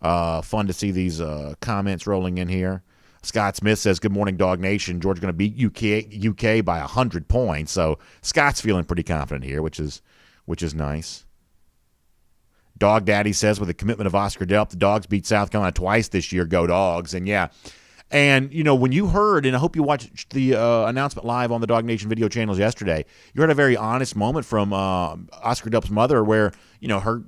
Fun to see these comments rolling in here. Scott Smith says, good morning, Dog Nation. Georgia going to beat UK by 100 points. So Scott's feeling pretty confident here, which is nice. Dog Daddy says, with the commitment of Oscar Delp, the Dogs beat South Carolina twice this year. Go Dogs. And, yeah. And, when you heard, and I hope you watched the announcement live on the DawgNation video channels yesterday, you heard a very honest moment from Oscar Delp's mother where, her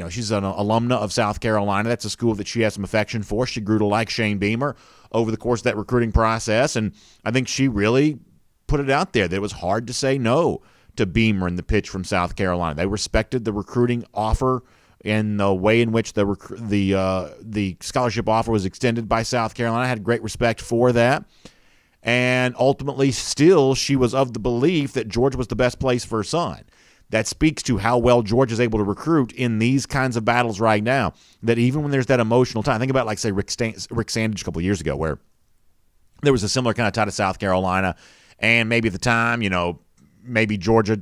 she's an alumna of South Carolina. That's a school that she has some affection for. She grew to like Shane Beamer over the course of that recruiting process, and I think she really put it out there that it was hard to say no to Beamer in the pitch from South Carolina. They respected the recruiting offer and the way in which the scholarship offer was extended by South Carolina. I had great respect for that. And ultimately, still, she was of the belief that Georgia was the best place for her son. That speaks to how well Georgia is able to recruit in these kinds of battles right now, that even when there's that emotional time, think about, say, Rick Sandage a couple of years ago where there was a similar kind of tie to South Carolina, and maybe at the time, maybe Georgia,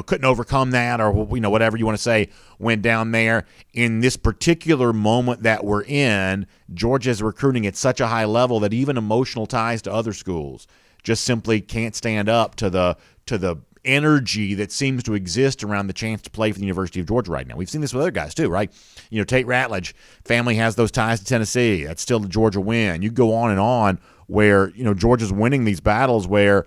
couldn't overcome that, or, whatever you want to say, went down there. In this particular moment that we're in, Georgia is recruiting at such a high level that even emotional ties to other schools just simply can't stand up to the energy that seems to exist around the chance to play for the University of Georgia right now. We've seen this with other guys too, right? Tate Ratledge, family has those ties to Tennessee. That's still the Georgia win. You go on and on where, Georgia's winning these battles where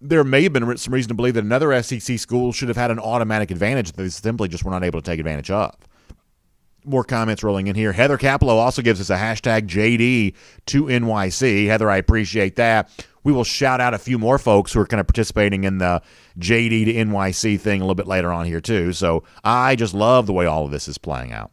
there may have been some reason to believe that another SEC school should have had an automatic advantage that they simply just were not able to take advantage of. More comments rolling in here. Heather Capello also gives us a hashtag JD to NYC. Heather, I appreciate that. We will shout out a few more folks who are kind of participating in the JD to NYC thing a little bit later on here too. So I just love the way all of this is playing out.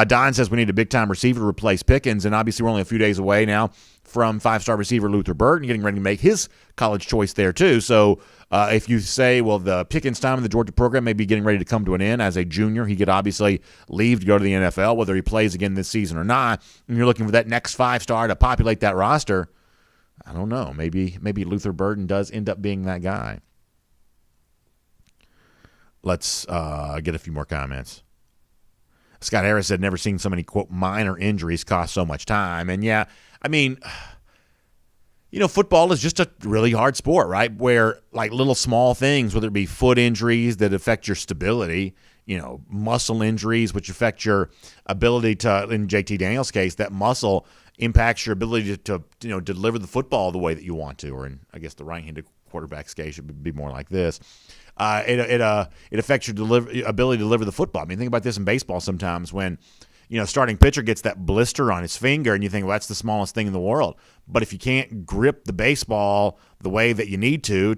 Don says we need a big-time receiver to replace Pickens, and obviously we're only a few days away now from five-star receiver Luther Burton getting ready to make his college choice there too. So if you say, well, the Pickens time in the Georgia program may be getting ready to come to an end as a junior, he could obviously leave to go to the NFL, whether he plays again this season or not, and you're looking for that next five-star to populate that roster, I don't know. Maybe Luther Burton does end up being that guy. Let's get a few more comments. Scott Harris said, never seen so many, quote, minor injuries cost so much time. And, yeah, I mean, football is just a really hard sport, right, where, little small things, whether it be foot injuries that affect your stability, muscle injuries, which affect your ability to, in JT Daniels' case, that muscle impacts your ability to deliver the football the way that you want to, or in, I guess, the right-handed quarterback's case, it would be more like this. It affects your ability to deliver the football. I mean, think about this in baseball sometimes when, starting pitcher gets that blister on his finger and you think, well, that's the smallest thing in the world. But if you can't grip the baseball the way that you need to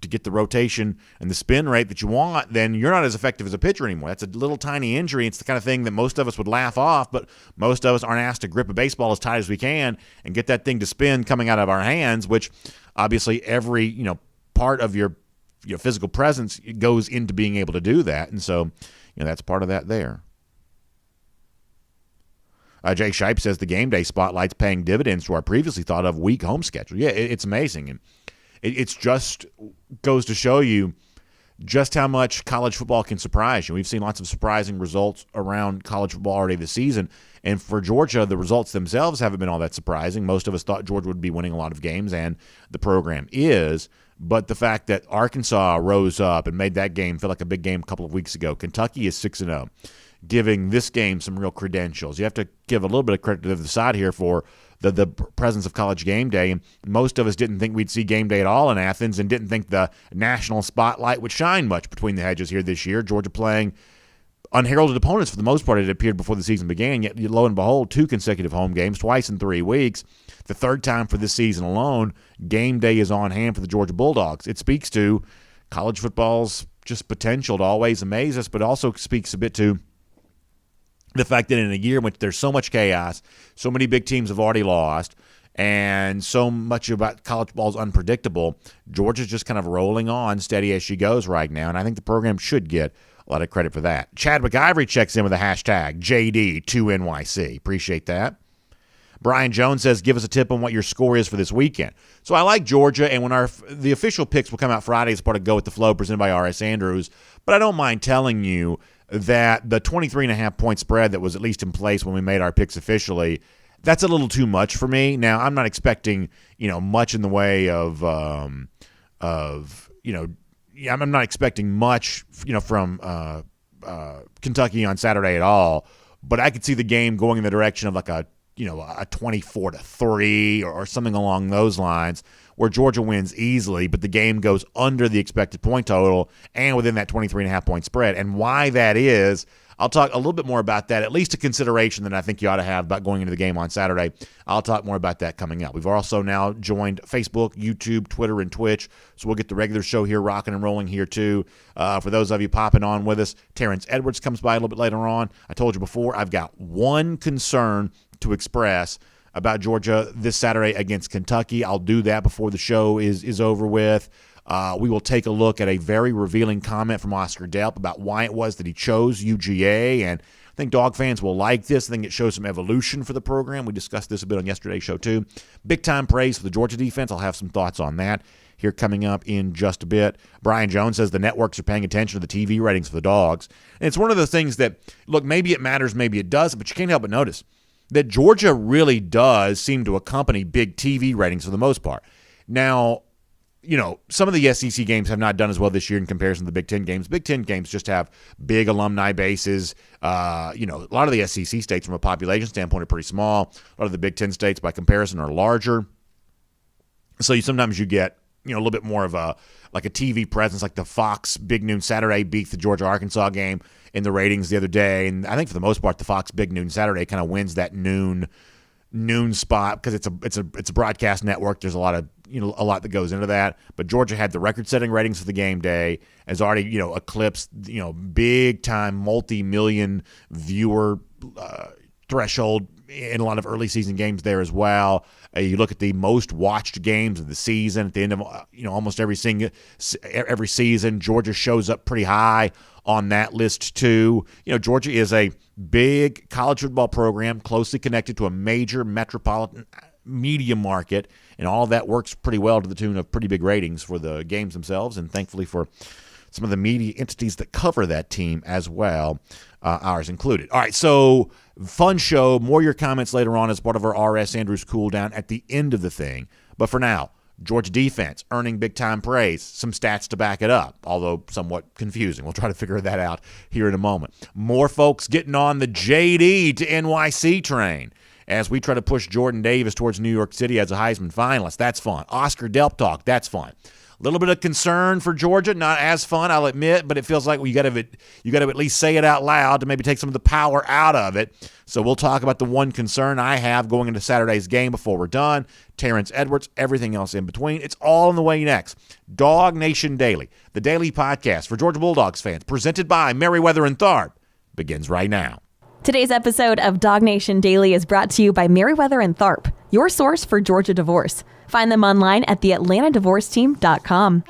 get the rotation and the spin rate that you want, then you're not as effective as a pitcher anymore. That's a little tiny injury. It's the kind of thing that most of us would laugh off, but most of us aren't asked to grip a baseball as tight as we can and get that thing to spin coming out of our hands, which obviously every, part of your physical presence goes into being able to do that. And so, that's part of that there. Jay Shipe says the game day spotlight's paying dividends to our previously thought of weak home schedule. Yeah, it's amazing. And it's just goes to show you just how much college football can surprise you. We've seen lots of surprising results around college football already this season. And for Georgia, the results themselves haven't been all that surprising. Most of us thought Georgia would be winning a lot of games, and the program is. But the fact that Arkansas rose up and made that game feel like a big game a couple of weeks ago. Kentucky is 6-0, giving this game some real credentials. You have to give a little bit of credit to the side here for the presence of College Game Day. And most of us didn't think we'd see Game Day at all in Athens and didn't think the national spotlight would shine much between the hedges here this year. Georgia playing unheralded opponents for the most part, it appeared, before the season began. Yet, lo and behold, 2 consecutive home games, twice in 3 weeks. The third time for this season alone, game day is on hand for the Georgia Bulldogs. It speaks to college football's just potential to always amaze us, but also speaks a bit to the fact that in a year in which there's so much chaos, so many big teams have already lost, and so much about college ball is unpredictable, Georgia's just kind of rolling on steady as she goes right now, and I think the program should get a lot of credit for that. Chad McIvory checks in with a hashtag JD2NYC. Appreciate that. Brian Jones says, give us a tip on what your score is for this weekend. So I like Georgia, and when the official picks will come out Friday as part of Go With The Flow presented by R.S. Andrews, but I don't mind telling you that the 23.5 point spread that was at least in place when we made our picks officially, that's a little too much for me. Now, I'm not expecting, much in the way of I'm not expecting much, from Kentucky on Saturday at all. But I could see the game going in the direction of like a 24-3 or something along those lines, where Georgia wins easily, but the game goes under the expected point total and within that 23.5 point spread. And why that is, I'll talk a little bit more about that, at least a consideration that I think you ought to have about going into the game on Saturday. I'll talk more about that coming up. We've also now joined Facebook, YouTube, Twitter, and Twitch, so we'll get the regular show here rocking and rolling here too. For those of you popping on with us, Terrence Edwards comes by a little bit later on. I told you before, I've got one concern to express about Georgia this Saturday against Kentucky. I'll do that before the show is over with. We will take a look at a very revealing comment from Oscar Delp about why it was that he chose UGA, and I think Dog fans will like this. I think it shows some evolution for the program. We discussed this a bit on yesterday's show too. Big-time praise for the Georgia defense. I'll have some thoughts on that here coming up in just a bit. Brian Jones says the networks are paying attention to the TV ratings for the Dogs. And it's one of the things that, look, maybe it matters, maybe it doesn't, but you can't help but notice that Georgia really does seem to accompany big TV ratings for the most part. Now, some of the SEC games have not done as well this year in comparison to the Big Ten games. Big Ten games just have big alumni bases. A lot of the SEC states from a population standpoint are pretty small. A lot of the Big Ten states by comparison are larger. So sometimes you get, a little bit more of a TV presence, like the Fox Big Noon Saturday beat the Georgia-Arkansas game in the ratings the other day. And I think for the most part, the Fox Big Noon Saturday kind of wins that noon spot because it's a broadcast network. There's a lot that goes into that. But Georgia had the record-setting ratings for the game day, has already eclipsed big time multi-million viewer threshold in a lot of early season games there as well. You look at the most watched games of the season at the end of almost every season. Georgia shows up pretty high on that list too. Georgia is a big college football program closely connected to a major metropolitan media market, and all that works pretty well to the tune of pretty big ratings for the games themselves, and thankfully for some of the media entities that cover that team as well, ours included. All right, so fun show. More of your comments later on as part of our R.S. Andrews cool down at the end of the thing. But for now, Georgia defense earning big-time praise. Some stats to back it up, although somewhat confusing. We'll try to figure that out here in a moment. More folks getting on the JD to NYC train as we try to push Jordan Davis towards New York City as a Heisman finalist. That's fun. Oscar Delp talk. That's fun. A little bit of concern for Georgia, not as fun, I'll admit, but it feels like you got to at least say it out loud to maybe take some of the power out of it. So we'll talk about the one concern I have going into Saturday's game before we're done. Terrence Edwards, everything else in between. It's all on the way next. DawgNation Daily, the daily podcast for Georgia Bulldogs fans, presented by Merriweather and Tharp, begins right now. Today's episode of DawgNation Daily is brought to you by Merriweather and Tharp, your source for Georgia divorce. Find them online at theatlantadivorceteam.com.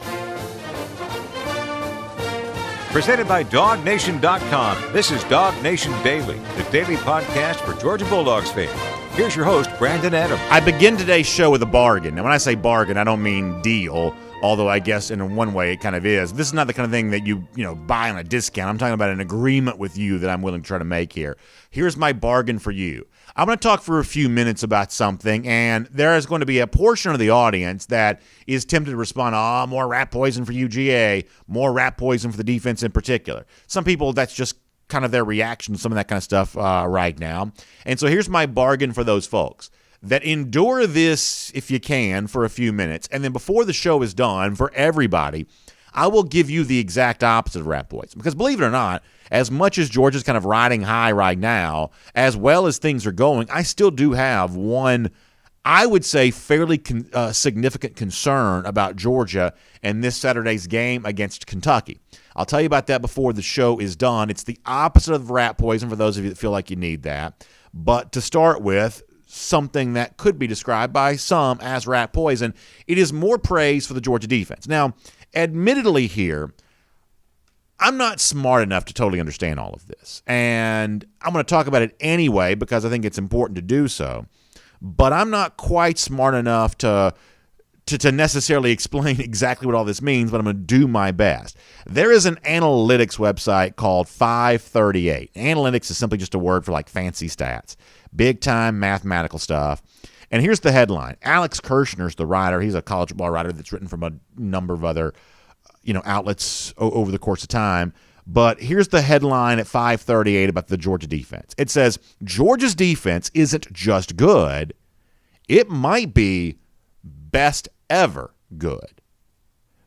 Presented by DawgNation.com. This is DawgNation Daily, the daily podcast for Georgia Bulldogs fans. Here's your host, Brandon Adams. I begin today's show with a bargain. Now, when I say bargain, I don't mean deal, although I guess in one way it kind of is. This is not the kind of thing that you buy on a discount. I'm talking about an agreement with you that I'm willing to try to make here. Here's my bargain for you. I'm going to talk for a few minutes about something, and there is going to be a portion of the audience that is tempted to respond, more rat poison for UGA, more rat poison for the defense in particular. Some people, that's just kind of their reaction to some of that kind of stuff right now. And so here's my bargain for those folks that endure this, if you can, for a few minutes, and then before the show is done, for everybody, I will give you the exact opposite of rat poison. Because believe it or not, as much as Georgia's kind of riding high right now, as well as things are going, I still do have one, I would say, fairly significant concern about Georgia and this Saturday's game against Kentucky. I'll tell you about that before the show is done. It's the opposite of rat poison for those of you that feel like you need that. But to start with, something that could be described by some as rat poison, it is more praise for the Georgia defense. Now, admittedly here, I'm not smart enough to totally understand all of this, and I'm going to talk about it anyway because I think it's important to do so, but I'm not quite smart enough to to necessarily explain exactly what all this means, but I'm going to do my best. There is an analytics website called 538. Analytics is simply just a word for like fancy stats, big-time mathematical stuff. And here's the headline. Alex Kirshner's the writer. He's a college football writer that's written from a number of other outlets over the course of time. But here's the headline at 538 about the Georgia defense. It says, Georgia's defense isn't just good. It might be best ever good.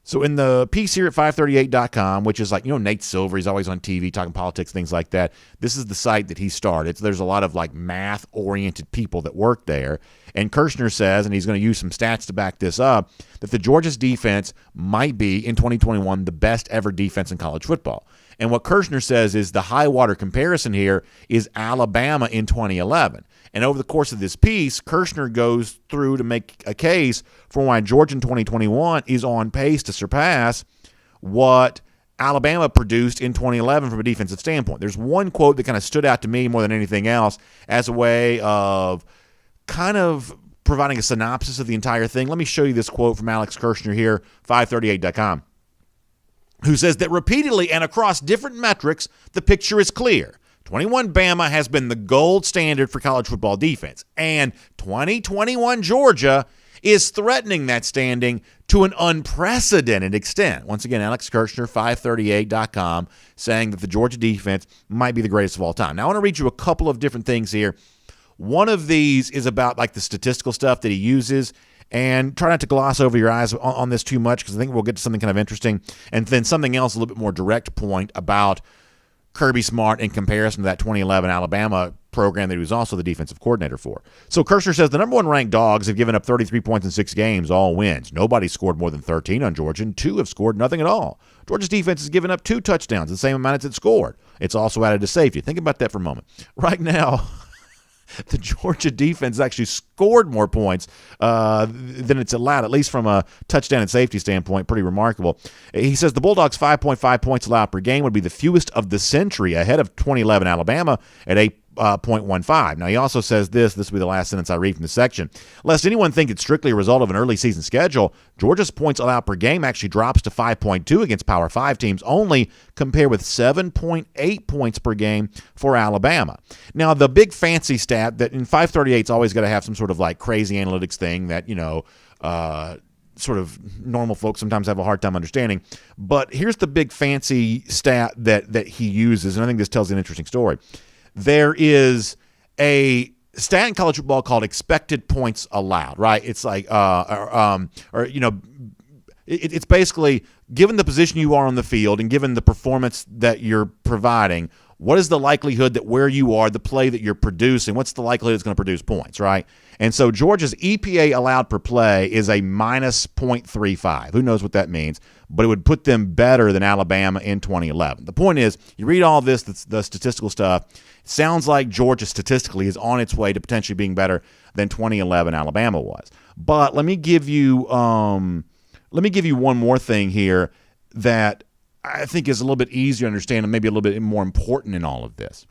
So in the piece here at 538.com, which is like, Nate Silver, he's always on TV talking politics, things like that. This is the site that he started. So there's a lot of like math-oriented people that work there. And Kirshner says, and he's going to use some stats to back this up, that the Georgia's defense might be, in 2021, the best ever defense in college football. And what Kirshner says is the high water comparison here is Alabama in 2011. And over the course of this piece, Kirshner goes through to make a case for why Georgia in 2021 is on pace to surpass what Alabama produced in 2011 from a defensive standpoint. There's one quote that kind of stood out to me more than anything else as a way of kind of providing a synopsis of the entire thing. Let me show you this quote from Alex Kirshner here, 538.com, who says that repeatedly and across different metrics, the picture is clear. 21 Bama has been the gold standard for college football defense, and 2021 Georgia is threatening that standing to an unprecedented extent. Once again, Alex Kirshner, 538.com, saying that the Georgia defense might be the greatest of all time. Now, I want to read you a couple of different things here. One of these is about like the statistical stuff that he uses, and try not to gloss over your eyes on this too much because I think we'll get to something kind of interesting. And then something else, a little bit more direct point about Kirby Smart in comparison to that 2011 Alabama program that he was also the defensive coordinator for. So Kirshner says the number one ranked Dogs have given up 33 points in 6 games, all wins. Nobody scored more than 13 on Georgia, and 2 have scored nothing at all. Georgia's defense has given up 2 touchdowns, the same amount as it scored. It's also added to safety. Think about that for a moment. Right now, the Georgia defense actually scored more points than it's allowed, at least from a touchdown and safety standpoint. Pretty remarkable. He says the Bulldogs' 5.5 points allowed per game would be the fewest of the century, ahead of 2011 Alabama at 8.15. Now, he also says this will be the last sentence I read from the section. Lest anyone think it's strictly a result of an early season schedule, Georgia's points allowed per game actually drops to 5.2 against Power 5 teams only, compared with 7.8 points per game for Alabama. Now, the big fancy stat that in 538's always got to have some sort of like crazy analytics thing that, sort of normal folks sometimes have a hard time understanding. But here's the big fancy stat that he uses, and I think this tells an interesting story. There is a stat in college football called expected points allowed, right? It's like, it's basically given the position you are on the field and given the performance that you're providing, what is the likelihood that where you are, the play that you're producing, what's the likelihood it's going to produce points, right? And so Georgia's EPA allowed per play is a minus 0.35. Who knows what that means? But it would put them better than Alabama in 2011. The point is, you read all this, the statistical stuff, it sounds like Georgia statistically is on its way to potentially being better than 2011 Alabama was. But let me give you one more thing here that I think is a little bit easier to understand and maybe a little bit more important in all of this.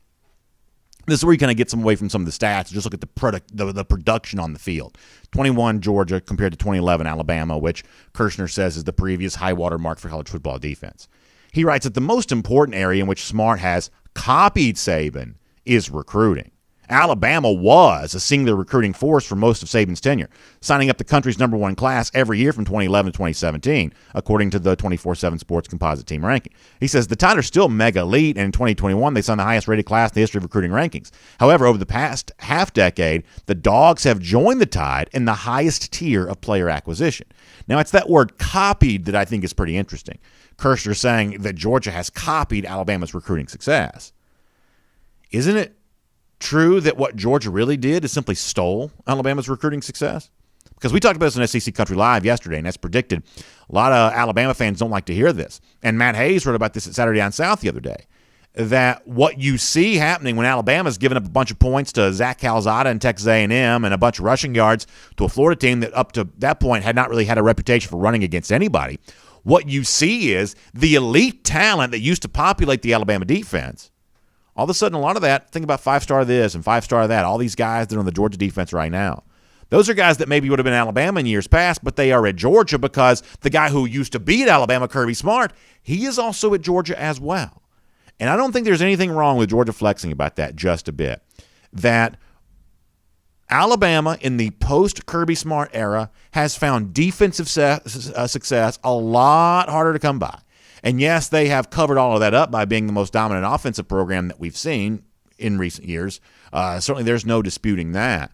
This is where you kind of get some away from some of the stats. Just look at the production on the field. 21 Georgia compared to 2011 Alabama, which Kirshner says is the previous high water mark for college football defense. He writes that the most important area in which Smart has copied Saban is recruiting. Alabama was a singular recruiting force for most of Saban's tenure, signing up the country's number one class every year from 2011 to 2017, according to the 24/7 Sports Composite Team ranking. He says the Tide are still mega elite, and in 2021 they signed the highest rated class in the history of recruiting rankings. However, over the past half decade, the Dogs have joined the Tide in the highest tier of player acquisition. Now, it's that word copied that I think is pretty interesting. Kirshner saying that Georgia has copied Alabama's recruiting success. Isn't it true that what Georgia really did is simply stole Alabama's recruiting success? Because we talked about this on SEC Country Live yesterday, and as predicted, a lot of Alabama fans don't like to hear this. And Matt Hayes wrote about this at Saturday Down South the other day, that what you see happening when Alabama's giving up a bunch of points to Zach Calzada and Texas A&M and a bunch of rushing yards to a Florida team that up to that point had not really had a reputation for running against anybody, what you see is the elite talent that used to populate the Alabama defense. All of a sudden, a lot of that, think about 5-star this and 5-star that, all these guys that are on the Georgia defense right now, Those are guys that maybe would have been Alabama in years past, but they are at Georgia because the guy who used to be at Alabama, Kirby Smart, he is also at Georgia as well. And I don't think there's anything wrong with Georgia flexing about that just a bit. That Alabama in the post-Kirby Smart era has found defensive success a lot harder to come by. And yes, they have covered all of that up by being the most dominant offensive program that we've seen in recent years. Certainly there's no disputing that.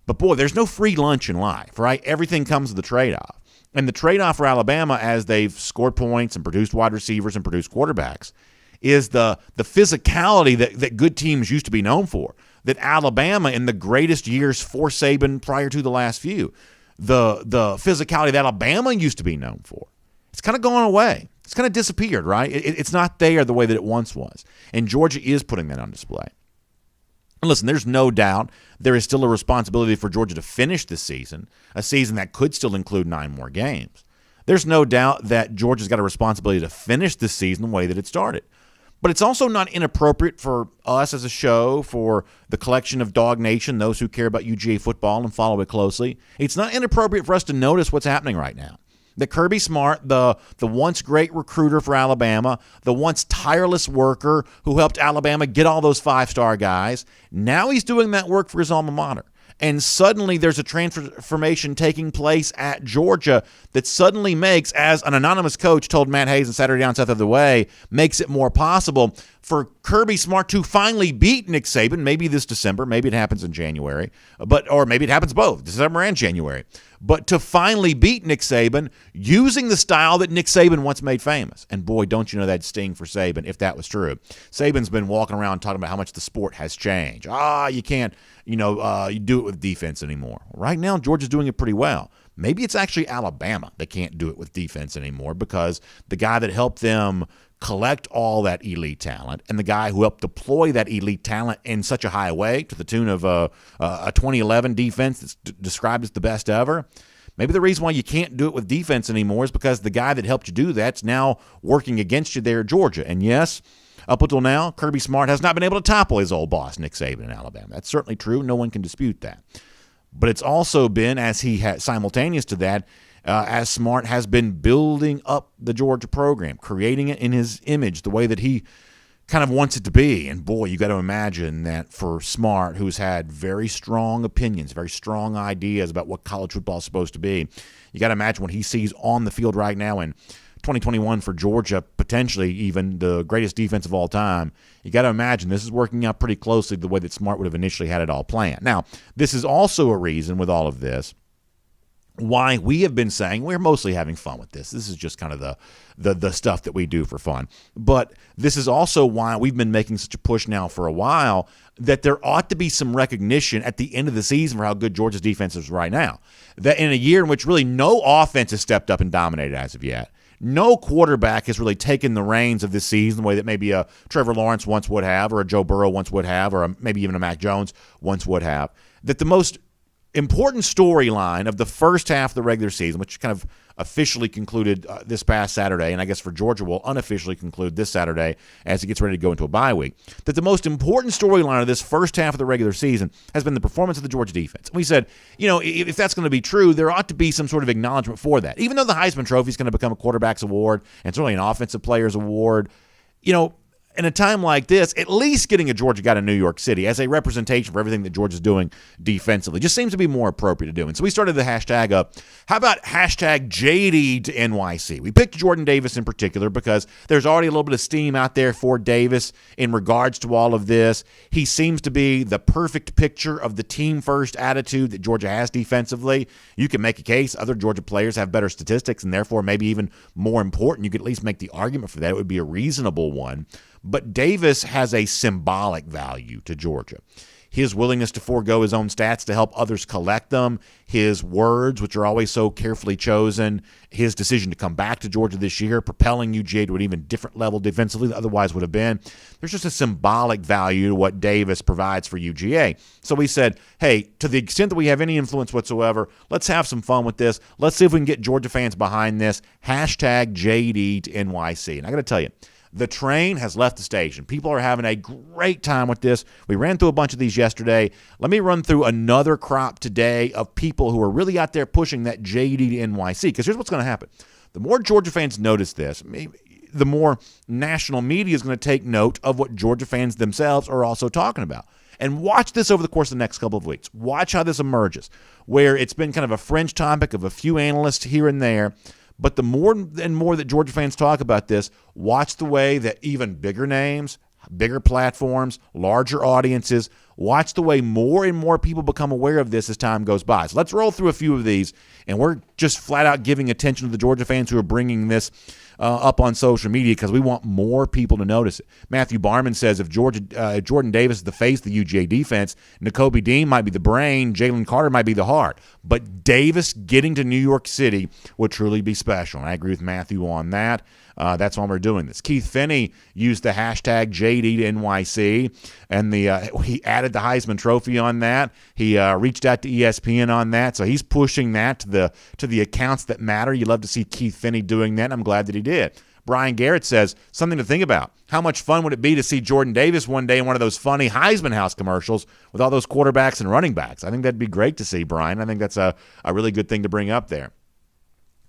But boy, there's no free lunch in life, right? Everything comes with a trade-off. And the trade-off for Alabama, as they've scored points and produced wide receivers and produced quarterbacks, is the physicality that good teams used to be known for. That Alabama, in the greatest years for Saban prior to the last few, the physicality that Alabama used to be known for, it's kind of gone away. It's kind of disappeared, right? It's not there the way that it once was. And Georgia is putting that on display. And listen, there's no doubt there is still a responsibility for Georgia to finish this season, a season that could still include 9 more games. There's no doubt that Georgia's got a responsibility to finish this season the way that it started. But it's also not inappropriate for us as a show, for the collection of Dog Nation, those who care about UGA football and follow it closely. It's not inappropriate for us to notice what's happening right now. That Kirby Smart, the once great recruiter for Alabama, the once tireless worker who helped Alabama get all those 5-star guys, now he's doing that work for his alma mater. And suddenly there's a transformation taking place at Georgia that suddenly makes, as an anonymous coach told Matt Hayes on Saturday Down South of the Way, makes it more possible for Kirby Smart to finally beat Nick Saban, maybe this December, maybe it happens in January, or maybe it happens both, December and January, but to finally beat Nick Saban using the style that Nick Saban once made famous. And boy, don't you know that'd sting for Saban if that was true. Saban's been walking around talking about how much the sport has changed. You can't, you do it with defense anymore. Right now, Georgia's doing it pretty well. Maybe it's actually Alabama that can't do it with defense anymore because the guy that helped them collect all that elite talent and the guy who helped deploy that elite talent in such a high way to the tune of a 2011 defense that's described as the best ever. Maybe the reason why you can't do it with defense anymore is because the guy that helped you do that's now working against you there at Georgia. And yes, up until now, Kirby Smart has not been able to topple his old boss, Nick Saban, in Alabama. That's certainly true. No one can dispute that. But it's also been, as he had simultaneous to that, as Smart has been building up the Georgia program, creating it in his image, the way that he kind of wants it to be. And boy, you got to imagine that for Smart, who's had very strong opinions, very strong ideas about what college football is supposed to be, you got to imagine what he sees on the field right now in 2021 for Georgia, potentially even the greatest defense of all time. You got to imagine this is working out pretty closely to the way that Smart would have initially had it all planned. Now, this is also a reason with all of this why we have been saying we're mostly having fun with this. This is just kind of the stuff that we do for fun. But this is also why we've been making such a push now for a while that there ought to be some recognition at the end of the season for how good Georgia's defense is right now. That in a year in which really no offense has stepped up and dominated as of yet, no quarterback has really taken the reins of this season the way that maybe a Trevor Lawrence once would have, or a Joe Burrow once would have, or maybe even a Mac Jones once would have. That the most important storyline of the first half of the regular season, which kind of officially concluded this past Saturday, and I guess for Georgia will unofficially conclude this Saturday as it gets ready to go into a bye week, that the most important storyline of this first half of the regular season has been the performance of the Georgia defense. We said, if that's going to be true, there ought to be some sort of acknowledgement for that. Even though the Heisman Trophy is going to become a quarterback's award and certainly an offensive player's award, in a time like this, at least getting a Georgia guy to New York City as a representation for everything that Georgia's doing defensively just seems to be more appropriate to do. And so we started the hashtag up. How about hashtag JD to NYC? We picked Jordan Davis in particular because there's already a little bit of steam out there for Davis in regards to all of this. He seems to be the perfect picture of the team-first attitude that Georgia has defensively. You can make a case other Georgia players have better statistics and therefore maybe even more important. You could at least make the argument for that. It would be a reasonable one. But Davis has a symbolic value to Georgia. His willingness to forego his own stats to help others collect them, his words, which are always so carefully chosen, his decision to come back to Georgia this year, propelling UGA to an even different level defensively than otherwise would have been. There's just a symbolic value to what Davis provides for UGA. So we said, hey, to the extent that we have any influence whatsoever, let's have some fun with this. Let's see if we can get Georgia fans behind this. Hashtag JD to NYC. And I got to tell you, The train has left the station. People are having a great time with this. We ran through a bunch of these yesterday. Let me run through another crop today of people who are really out there pushing that JD to NYC, because here's what's going to happen. The more Georgia fans notice this, the more national media is going to take note of what Georgia fans themselves are also talking about. And watch this over the course of the next couple of weeks. Watch how this emerges, where it's been kind of a fringe topic of a few analysts here and there. But the more and more that Georgia fans talk about this, watch the way that even bigger names, bigger platforms, larger audiences, watch the way more and more people become aware of this as time goes by. So let's roll through a few of these, and we're just flat out giving attention to the Georgia fans who are bringing this up on social media because we want more people to notice it. Matthew Barman says if Jordan Davis is the face of the UGA defense, N'Kobe Dean might be the brain, Jalen Carter might be the heart. But Davis getting to New York City would truly be special. And I agree with Matthew on that. That's why we're doing this. Keith Finney used the hashtag JD to NYC, and he added the Heisman Trophy on that. He reached out to ESPN on that, so he's pushing that to the accounts that matter. You love to see Keith Finney doing that, and I'm glad that he did. Brian Garrett says, something to think about. How much fun would it be to see Jordan Davis one day in one of those funny Heisman House commercials with all those quarterbacks and running backs? I think that'd be great to see, Brian. I think that's a really good thing to bring up there.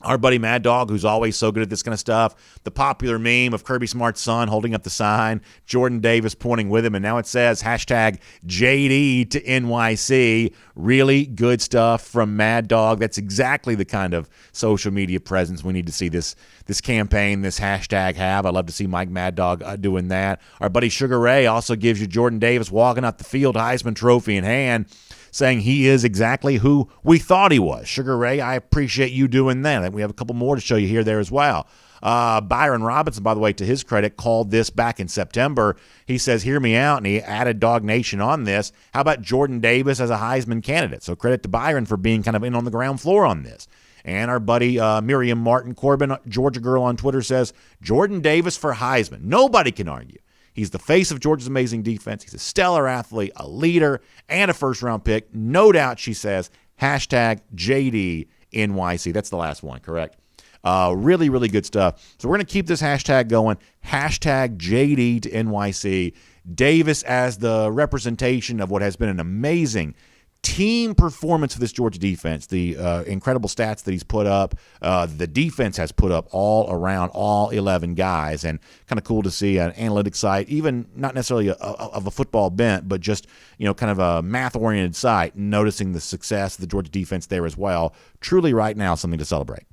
Our buddy Mad Dog, who's always so good at this kind of stuff, the popular meme of Kirby Smart's son holding up the sign, Jordan Davis pointing with him, and now it says hashtag JD to NYC. Really good stuff from Mad Dog. That's exactly the kind of social media presence we need to see this campaign, this hashtag have. I love to see Mike Mad Dog doing that. Our buddy Sugar Ray also gives you Jordan Davis walking out the field, Heisman Trophy in hand, saying he is exactly who we thought he was. Sugar Ray, I appreciate you doing that. I think we have a couple more to show you here there as well. Byron Robinson, by the way, to his credit, called this back in September. He says, hear me out, and he added DawgNation on this. How about Jordan Davis as a Heisman candidate? So credit to Byron for being kind of in on the ground floor on this. And our buddy Miriam Martin Corbin, Georgia Girl on Twitter, says, Jordan Davis for Heisman. Nobody can argue. He's the face of Georgia's amazing defense. He's a stellar athlete, a leader, and a first-round pick. No doubt, she says, hashtag JD NYC. That's the last one, correct? Really, really good stuff. So we're going to keep this hashtag going, hashtag JD to NYC. Davis as the representation of what has been an amazing team performance for this Georgia defense, the incredible stats that he's put up, the defense has put up all around all 11 guys, and kind of cool to see an analytics site, even not necessarily of a football bent, but just kind of a math-oriented site, noticing the success of the Georgia defense there as well. Truly right now something to celebrate.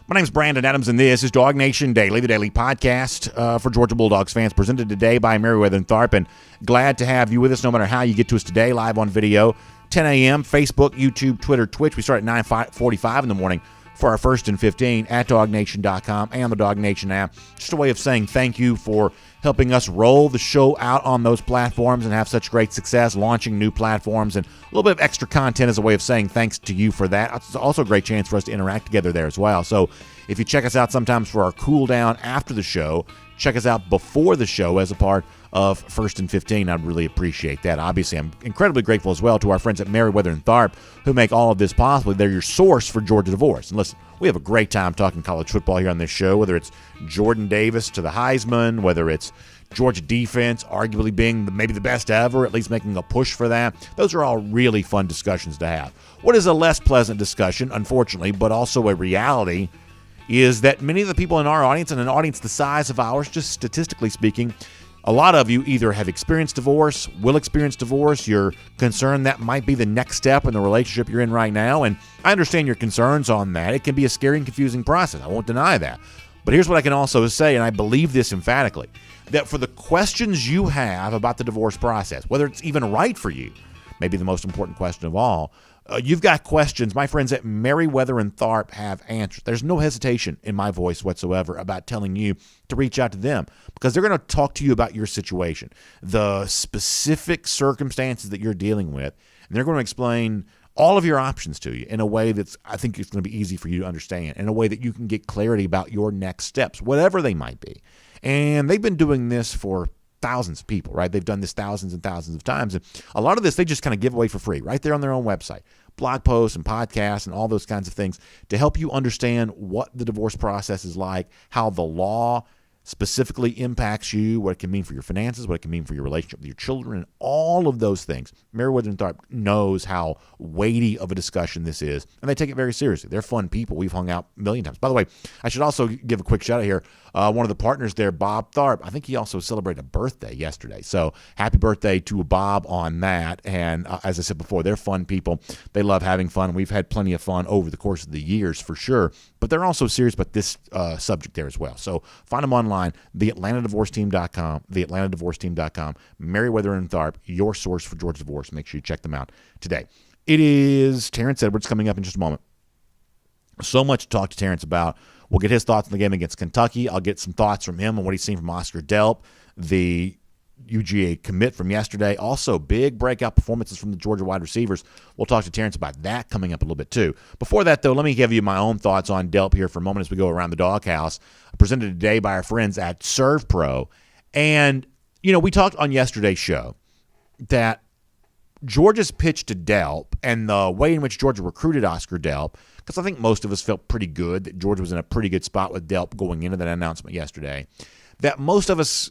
My name's Brandon Adams, and this is DawgNation Daily, the daily podcast for Georgia Bulldogs fans, presented today by Merriweather and Tharp. And glad to have you with us no matter how you get to us today, live on video, 10 a.m., Facebook, YouTube, Twitter, Twitch. We start at 9:45 in the morning for our 1st and 15 at DawgNation.com and the DawgNation app. Just a way of saying thank you for helping us roll the show out on those platforms and have such great success launching new platforms, and a little bit of extra content as a way of saying thanks to you for that. It's also a great chance for us to interact together there as well. So if you check us out sometimes for our cool down after the show, check us out before the show as a part of 1st and 15. I'd really appreciate that. Obviously, I'm incredibly grateful as well to our friends at Merriweather and Tharp who make all of this possible. They're your source for Georgia Divorce. And listen, we have a great time talking college football here on this show, whether it's Jordan Davis to the Heisman, whether it's Georgia defense arguably being maybe the best ever, at least making a push for that. Those are all really fun discussions to have. What is a less pleasant discussion, unfortunately, but also a reality, is that many of the people in our audience, and an audience the size of ours, just statistically speaking, a lot of you either have experienced divorce, will experience divorce, you're concerned that might be the next step in the relationship you're in right now, and I understand your concerns on that. It can be a scary and confusing process. I won't deny that. But here's what I can also say, and I believe this emphatically, that for the questions you have about the divorce process, whether it's even right for you, maybe the most important question of all, you've got questions. My friends at Merriweather and Tharp have answers. There's no hesitation in my voice whatsoever about telling you to reach out to them, because they're going to talk to you about your situation, the specific circumstances that you're dealing with, and they're going to explain all of your options to you in a way that's, I think, it's going to be easy for you to understand, in a way that you can get clarity about your next steps, whatever they might be. And they've been doing this for thousands of people, right? They've done this thousands and thousands of times. And a lot of this they just kind of give away for free right there on their own website, blog posts and podcasts and all those kinds of things to help you understand what the divorce process is like, how the law specifically impacts you, what it can mean for your finances, what it can mean for your relationship with your children, and all of those things. Meriwether and Tharp knows how weighty of a discussion this is, and they take it very seriously. They're fun people. We've hung out a million times. By the way, I should also give a quick shout out here. One of the partners there, Bob Tharp, I think he also celebrated a birthday yesterday. So happy birthday to Bob on that. And as I said before, they're fun people. They love having fun. We've had plenty of fun over the course of the years for sure. But they're also serious about this subject there as well. So find them online, theatlantadivorceteam.com, theatlantadivorceteam.com. Meriwether and Tharp, your source for Georgia divorce. Make sure you check them out today. It is Terrence Edwards coming up in just a moment. So much to talk to Terrence about. We'll get his thoughts on the game against Kentucky. I'll get some thoughts from him on what he's seen from Oscar Delp, the UGA commit from yesterday. Also, big breakout performances from the Georgia wide receivers. We'll talk to Terrence about that coming up a little bit too. Before that, though, let me give you my own thoughts on Delp here for a moment as we go around the doghouse. Presented today by our friends at ServPro. And, we talked on yesterday's show that Georgia's pitch to Delp and the way in which Georgia recruited Oscar Delp, because I think most of us felt pretty good that Georgia was in a pretty good spot with Delp going into that announcement yesterday, that most of us,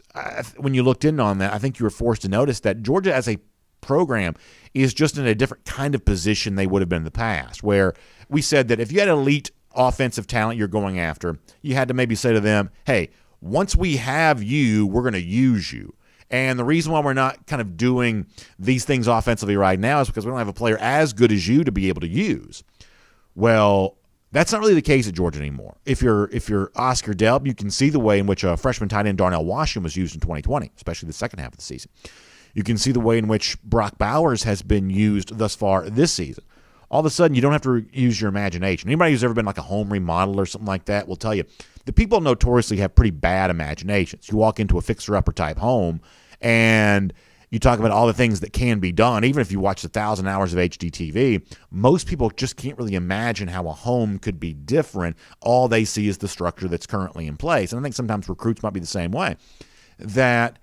when you looked in on that, I think you were forced to notice that Georgia as a program is just in a different kind of position they would have been in the past, where we said that if you had elite offensive talent you're going after, you had to maybe say to them, hey, once we have you, we're going to use you. And the reason why we're not kind of doing these things offensively right now is because we don't have a player as good as you to be able to use. Well, that's not really the case at Georgia anymore. If you're Oscar Delp, you can see the way in which a freshman tight end Darnell Washington was used in 2020, especially the second half of the season. You can see the way in which Brock Bowers has been used thus far this season. All of a sudden, you don't have to use your imagination. Anybody who's ever been like a home remodel or something like that will tell you the people notoriously have pretty bad imaginations. You walk into a fixer-upper type home and you talk about all the things that can be done. Even if you watch 1,000 hours of HGTV, most people just can't really imagine how a home could be different. All they see is the structure that's currently in place. And I think sometimes recruits might be the same way, that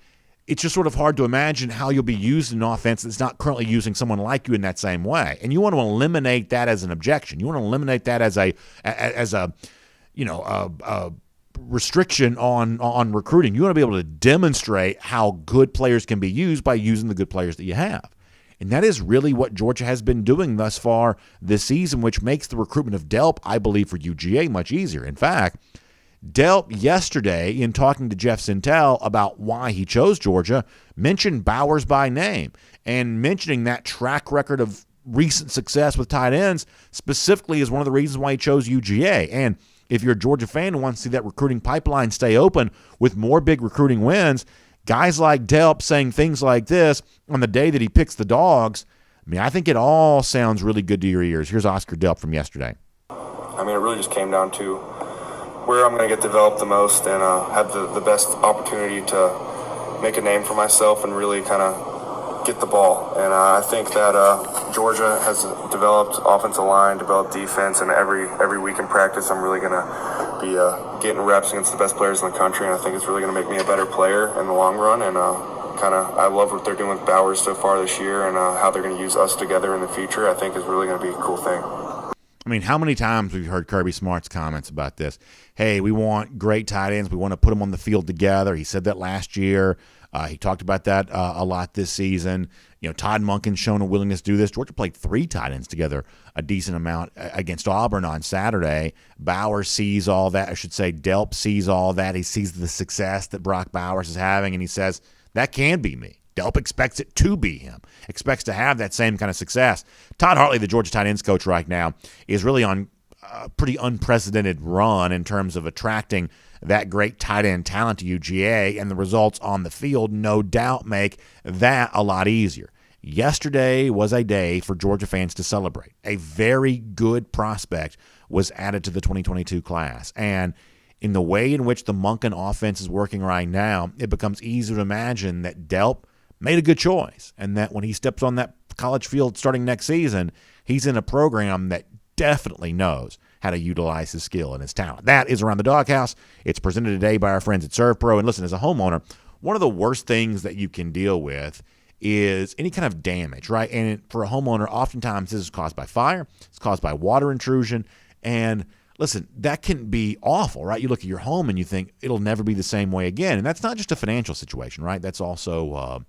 it's just sort of hard to imagine how you'll be used in an offense that's not currently using someone like you in that same way. And you want to eliminate that as an objection. You want to eliminate that as a restriction on recruiting. You want to be able to demonstrate how good players can be used by using the good players that you have. And that is really what Georgia has been doing thus far this season, which makes the recruitment of Delp, I believe, for UGA much easier. In fact, Delp yesterday, in talking to Jeff Sintel about why he chose Georgia, mentioned Bowers by name, and mentioning that track record of recent success with tight ends specifically is one of the reasons why he chose UGA. And if you're a Georgia fan who wants to see that recruiting pipeline stay open with more big recruiting wins, guys like Delp saying things like this on the day that he picks the Dogs, I think it all sounds really good to your ears. Here's Oscar Delp from yesterday. It really just came down to where I'm going to get developed the most and have the best opportunity to make a name for myself and really kind of get the ball. And I think that Georgia has developed offensive line, developed defense, and every week in practice I'm really going to be getting reps against the best players in the country, and I think it's really going to make me a better player in the long run. And I love what they're doing with Bowers so far this year, and how they're going to use us together in the future, I think is really going to be a cool thing. How many times we've heard Kirby Smart's comments about this? Hey, we want great tight ends. We want to put them on the field together. He said that last year. He talked about that a lot this season. Todd Monken's shown a willingness to do this. Georgia played 3 tight ends together a decent amount against Auburn on Saturday. Bowers sees all that. I should say Delp sees all that. He sees the success that Brock Bowers is having, and he says, that can be me. Delp expects it to be him, expects to have that same kind of success. Todd Hartley, the Georgia tight ends coach right now, is really on a pretty unprecedented run in terms of attracting that great tight end talent to UGA, and the results on the field no doubt make that a lot easier. Yesterday was a day for Georgia fans to celebrate. A very good prospect was added to the 2022 class, and in the way in which the Monken offense is working right now, it becomes easy to imagine that Delp made a good choice, and that when he steps on that college field starting next season, he's in a program that definitely knows how to utilize his skill and his talent. That is Around the Doghouse. It's presented today by our friends at ServPro. And listen, as a homeowner, one of the worst things that you can deal with is any kind of damage, right? And for a homeowner, oftentimes this is caused by fire. It's caused by water intrusion. And listen, that can be awful, right? You look at your home and you think it'll never be the same way again. And that's not just a financial situation, right? That's also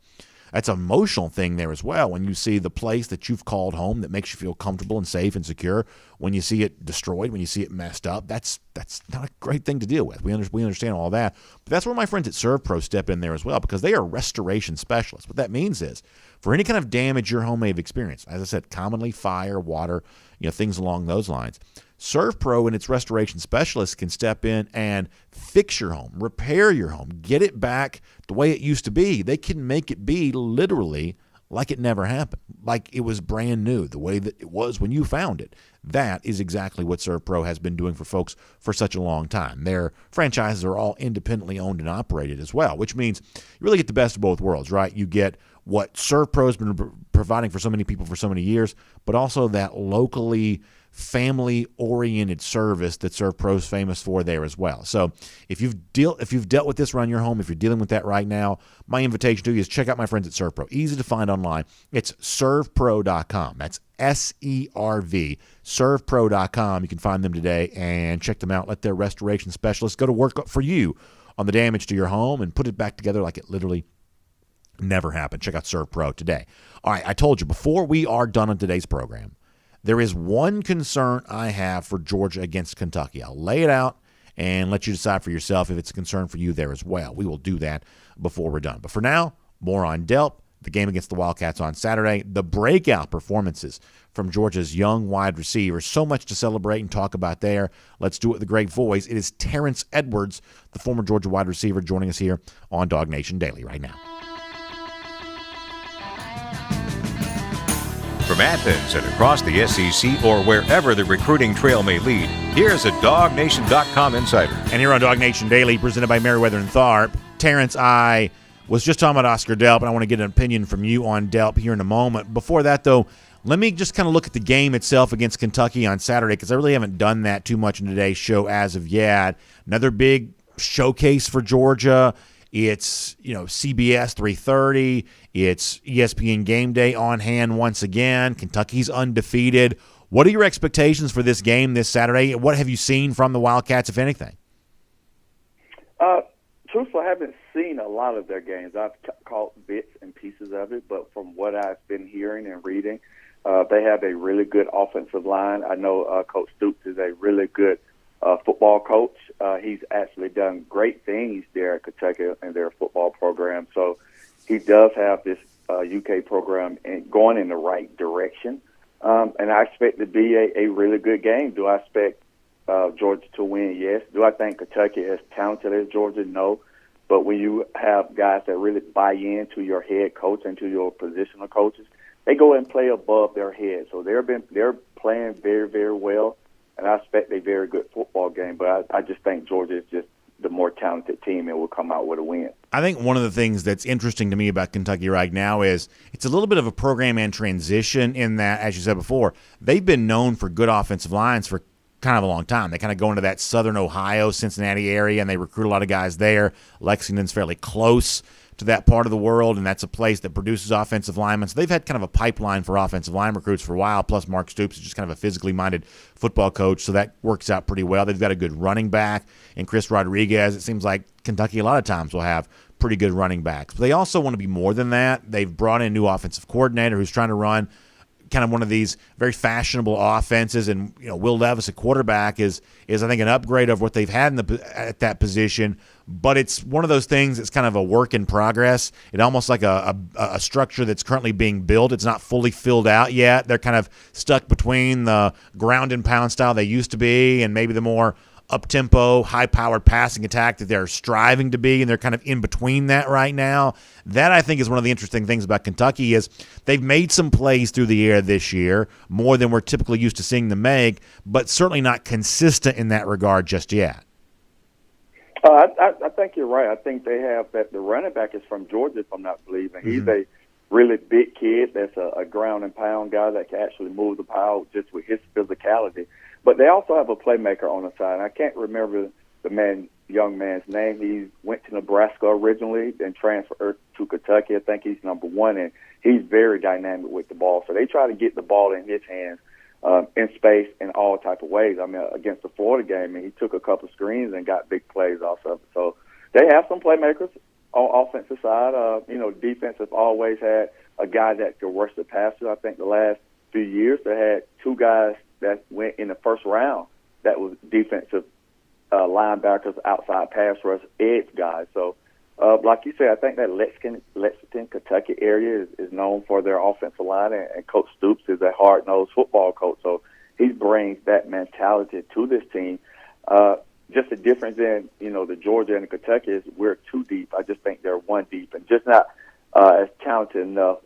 that's an emotional thing there as well. When you see the place that you've called home that makes you feel comfortable and safe and secure, when you see it destroyed, when you see it messed up, that's not a great thing to deal with. We understand all that. But that's where my friends at ServPro step in there as well, because they are restoration specialists. What that means is for any kind of damage your home may have experienced, as I said, commonly fire, water, things along those lines, ServPro and its restoration specialists can step in and fix your home, repair your home, get it back the way it used to be. They can make it be literally like it never happened, like it was brand new, the way that it was when you found it. That is exactly what ServPro has been doing for folks for such a long time. Their franchises are all independently owned and operated as well, which means you really get the best of both worlds, right? You get what ServPro has been providing for so many people for so many years, but also that locally family-oriented service that ServPro is famous for there as well. So if you've dealt with this around your home, if you're dealing with that right now, my invitation to you is check out my friends at ServPro. Easy to find online. It's servpro.com. That's SERV, servpro.com. You can find them today and check them out. Let their restoration specialists go to work for you on the damage to your home and put it back together like it literally never happened. Check out ServPro today. All right, I told you, before we are done on today's program, there is one concern I have for Georgia against Kentucky. I'll lay it out and let you decide for yourself if it's a concern for you there as well. We will do that before we're done. But for now, more on Delp, the game against the Wildcats on Saturday, the breakout performances from Georgia's young wide receivers. So much to celebrate and talk about there. Let's do it with a great voice. It is Terrence Edwards, the former Georgia wide receiver, joining us here on DawgNation Daily right now. From Athens and across the SEC or wherever the recruiting trail may lead, here's a DawgNation.com insider. And here on DawgNation Daily, presented by Merriweather and Tharp, Terrence, I was just talking about Oscar Delp, and I want to get an opinion from you on Delp here in a moment. Before that, though, let me just kind of look at the game itself against Kentucky on Saturday, because I really haven't done that too much in today's show as of yet. Another big showcase for Georgia. It's, CBS 3:30. It's ESPN Game Day on hand once again. Kentucky's undefeated. What are your expectations for this game this Saturday? What have you seen from the Wildcats, if anything? Truthfully, I haven't seen a lot of their games. I've caught bits and pieces of it, but from what I've been hearing and reading, they have a really good offensive line. I know Coach Stoops is a really good football coach. He's actually done great things there at Kentucky in their football program. So he does have this UK program going in the right direction. And I expect it to be a really good game. Do I expect Georgia to win? Yes. Do I think Kentucky is talented as Georgia? No. But when you have guys that really buy into your head coach and to your positional coaches, they go and play above their head. So they're playing very, very well. And I expect a very good football game, but I just think Georgia is just the more talented team and will come out with a win. I think one of the things that's interesting to me about Kentucky right now is it's a little bit of a program in transition in that, as you said before, they've been known for good offensive lines for kind of a long time. They kind of go into that southern Ohio, Cincinnati area, and they recruit a lot of guys there. Lexington's fairly close to that part of the world, and that's a place that produces offensive linemen. So they've had kind of a pipeline for offensive line recruits for a while, plus Mark Stoops is just kind of a physically minded football coach, so that works out pretty well. They've got a good running back in Chris Rodriguez. It seems like Kentucky a lot of times will have pretty good running backs. But they also want to be more than that. They've brought in a new offensive coordinator who's trying to run kind of one of these very fashionable offenses, and Will Levis, a quarterback, is I think an upgrade of what they've had at that position. But it's one of those things that's kind of a work in progress. It's almost like a structure that's currently being built. It's not fully filled out yet. They're kind of stuck between the ground and pound style they used to be and maybe the more up-tempo, high-powered passing attack that they're striving to be, and they're kind of in between that right now. That, I think, is one of the interesting things about Kentucky is they've made some plays through the air this year, more than we're typically used to seeing them make, but certainly not consistent in that regard just yet. I think you're right. I think they have that. The running back is from Georgia, if I'm not believing. He's a really big kid that's a ground and pound guy that can actually move the pile just with his physicality. But they also have a playmaker on the side. I can't remember the young man's name. He went to Nebraska originally, then transferred to Kentucky. I think he's number one, and he's very dynamic with the ball. So they try to get the ball in his hands in space in all type of ways. I mean, against the Florida game, and he took a couple screens and got big plays off of it. So they have some playmakers on offensive side. Defense has always had a guy that could rush the passer. I think the last few years they had two guys that went in the first round that was defensive linebackers, outside pass rush, edge guys. So, like you said, I think that Lexington, Kentucky area is known for their offensive line, and Coach Stoops is a hard-nosed football coach. So he brings that mentality to this team. Just the difference in, the Georgia and the Kentucky is we're too deep. I just think they're one deep and just not as talented enough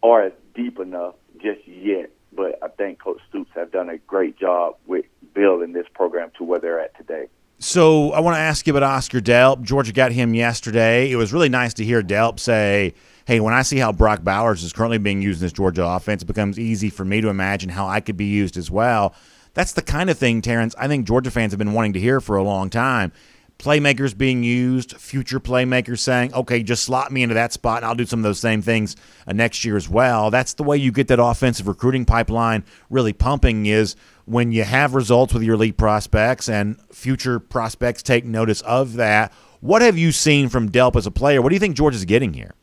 or as deep enough just yet. But I think Coach Stoops have done a great job with building this program to where they're at today. So I want to ask you about Oscar Delp. Georgia got him yesterday. It was really nice to hear Delp say, hey, when I see how Brock Bowers is currently being used in this Georgia offense, it becomes easy for me to imagine how I could be used as well. That's the kind of thing, Terrence, I think Georgia fans have been wanting to hear for a long time. Playmakers being used, future playmakers saying, okay, just slot me into that spot and I'll do some of those same things next year as well. That's the way you get that offensive recruiting pipeline really pumping, is when you have results with your elite prospects and future prospects take notice of that. What have you seen from Delp as a player? What do you think Georgia's getting here?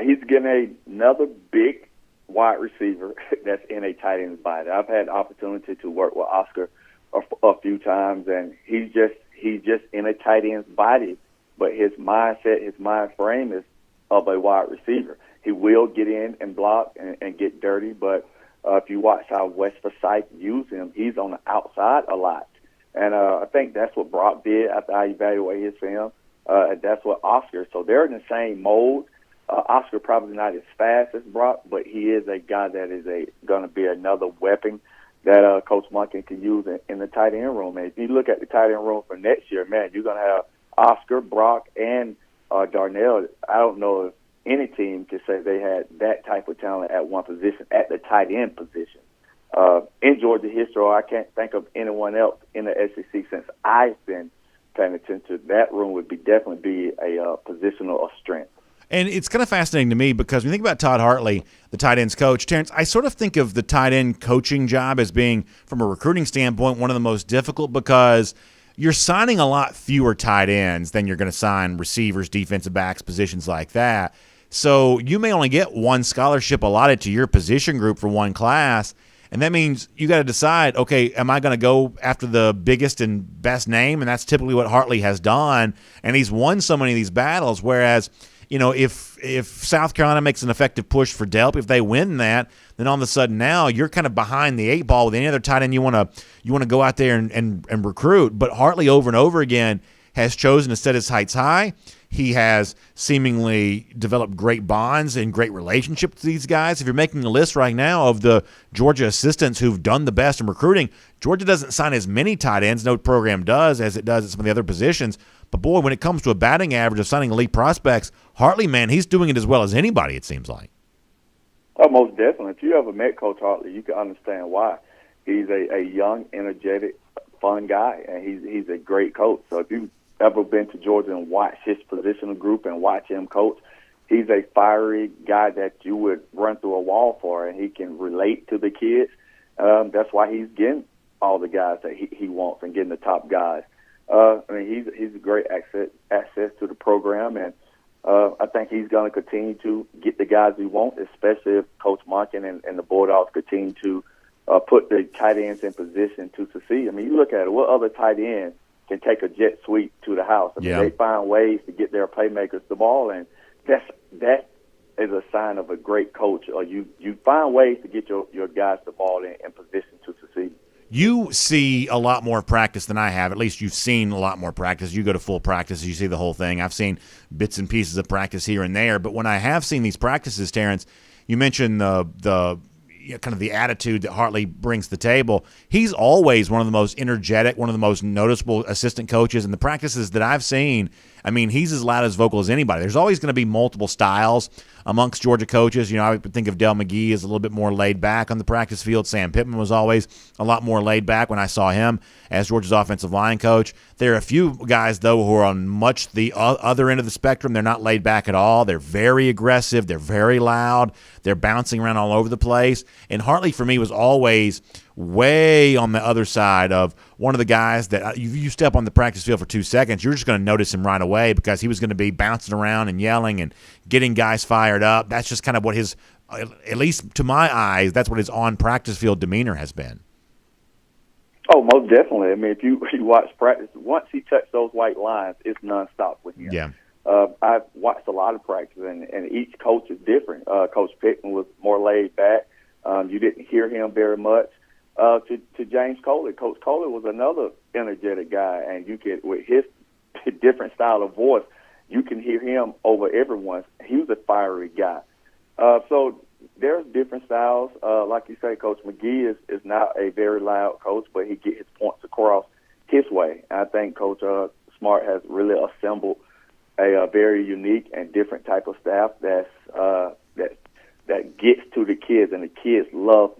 He's getting another big wide receiver that's in a tight end's body. I've had the opportunity to work with Oscar a few times, and he's just in a tight end's body, but his mindset, his mind frame is of a wide receiver. He will get in and block and get dirty, but if you watch how West Forsyth use him, he's on the outside a lot. And I think that's what Brock did after I evaluated his film. And that's what Oscar. So they're in the same mold. Oscar probably not as fast as Brock, but he is a guy that is going to be another weapon that Coach Monken can use in the tight end room. And if you look at the tight end room for next year, man, you're going to have Oscar, Brock, and Darnell. I don't know if any team can say they had that type of talent at one position, at the tight end position. In Georgia history, I can't think of anyone else in the SEC since I've been paying attention to. That room would definitely be a positional of strength. And it's kind of fascinating to me because when you think about Todd Hartley, the tight ends coach, Terrence, I sort of think of the tight end coaching job as being, from a recruiting standpoint, one of the most difficult because you're signing a lot fewer tight ends than you're going to sign receivers, defensive backs, positions like that. So you may only get one scholarship allotted to your position group for one class, and that means you got to decide, okay, am I going to go after the biggest and best name? And that's typically what Hartley has done, and he's won so many of these battles, whereas – if South Carolina makes an effective push for Delp, if they win that, then all of a sudden now you're kind of behind the eight ball with any other tight end you want to go out there and recruit. But Hartley over and over again has chosen to set his sights high. He has seemingly developed great bonds and great relationships with these guys. If you're making a list right now of the Georgia assistants who've done the best in recruiting, Georgia doesn't sign as many tight ends, no program does, as it does at some of the other positions. But, boy, when it comes to a batting average of signing elite prospects, Hartley, man, he's doing it as well as anybody, it seems like. Oh, most definitely. If you ever met Coach Hartley, you can understand why. He's a young, energetic, fun guy, and he's a great coach. So if you've ever been to Georgia and watched his positional group and watch him coach, he's a fiery guy that you would run through a wall for, and he can relate to the kids. That's why he's getting all the guys that he wants and getting the top guys. He's a great access to the program, and I think he's going to continue to get the guys he wants, especially if Coach Monken and the Bulldogs continue to put the tight ends in position to succeed. I mean, you look at it, what other tight end can take a jet sweep to the house? I mean, they find ways to get their playmakers the ball, and that is a sign of a great coach. Or you find ways to get your guys the ball in position to succeed. You see a lot more practice than I have. At least you've seen a lot more practice. You go to full practice, you see the whole thing. I've seen bits and pieces of practice here and there. But when I have seen these practices, Terrence, you mentioned the kind of the attitude that Hartley brings to the table. He's always one of the most energetic, one of the most noticeable assistant coaches. And the practices that I've seen, I mean, he's as loud as vocal as anybody. There's always going to be multiple styles amongst Georgia coaches. You know, I would think of Del McGee as a little bit more laid back on the practice field. Sam Pittman was always a lot more laid back when I saw him as Georgia's offensive line coach. There are a few guys, though, who are on much the other end of the spectrum. They're not laid back at all. They're very aggressive. They're very loud. They're bouncing around all over the place. And Hartley, for me, was always way on the other side of one of the guys that you step on the practice field for 2 seconds, you're just going to notice him right away because he was going to be bouncing around and yelling and getting guys fired up. That's just kind of what his, at least to my eyes, that's what his on-practice field demeanor has been. Oh, most definitely. I mean, if you watch practice, once he touched those white lines, it's nonstop with him. Yeah. I've watched a lot of practice, and each coach is different. Coach Pittman was more laid back. You didn't hear him very much. To James Coley. Coach Coley was another energetic guy, and you could, with his different style of voice, you can hear him over everyone. He was a fiery guy. So there's different styles. Like you say, Coach McGee is not a very loud coach, but he gets his points across his way. And I think Coach Smart has really assembled a very unique and different type of staff that gets to the kids, and the kids love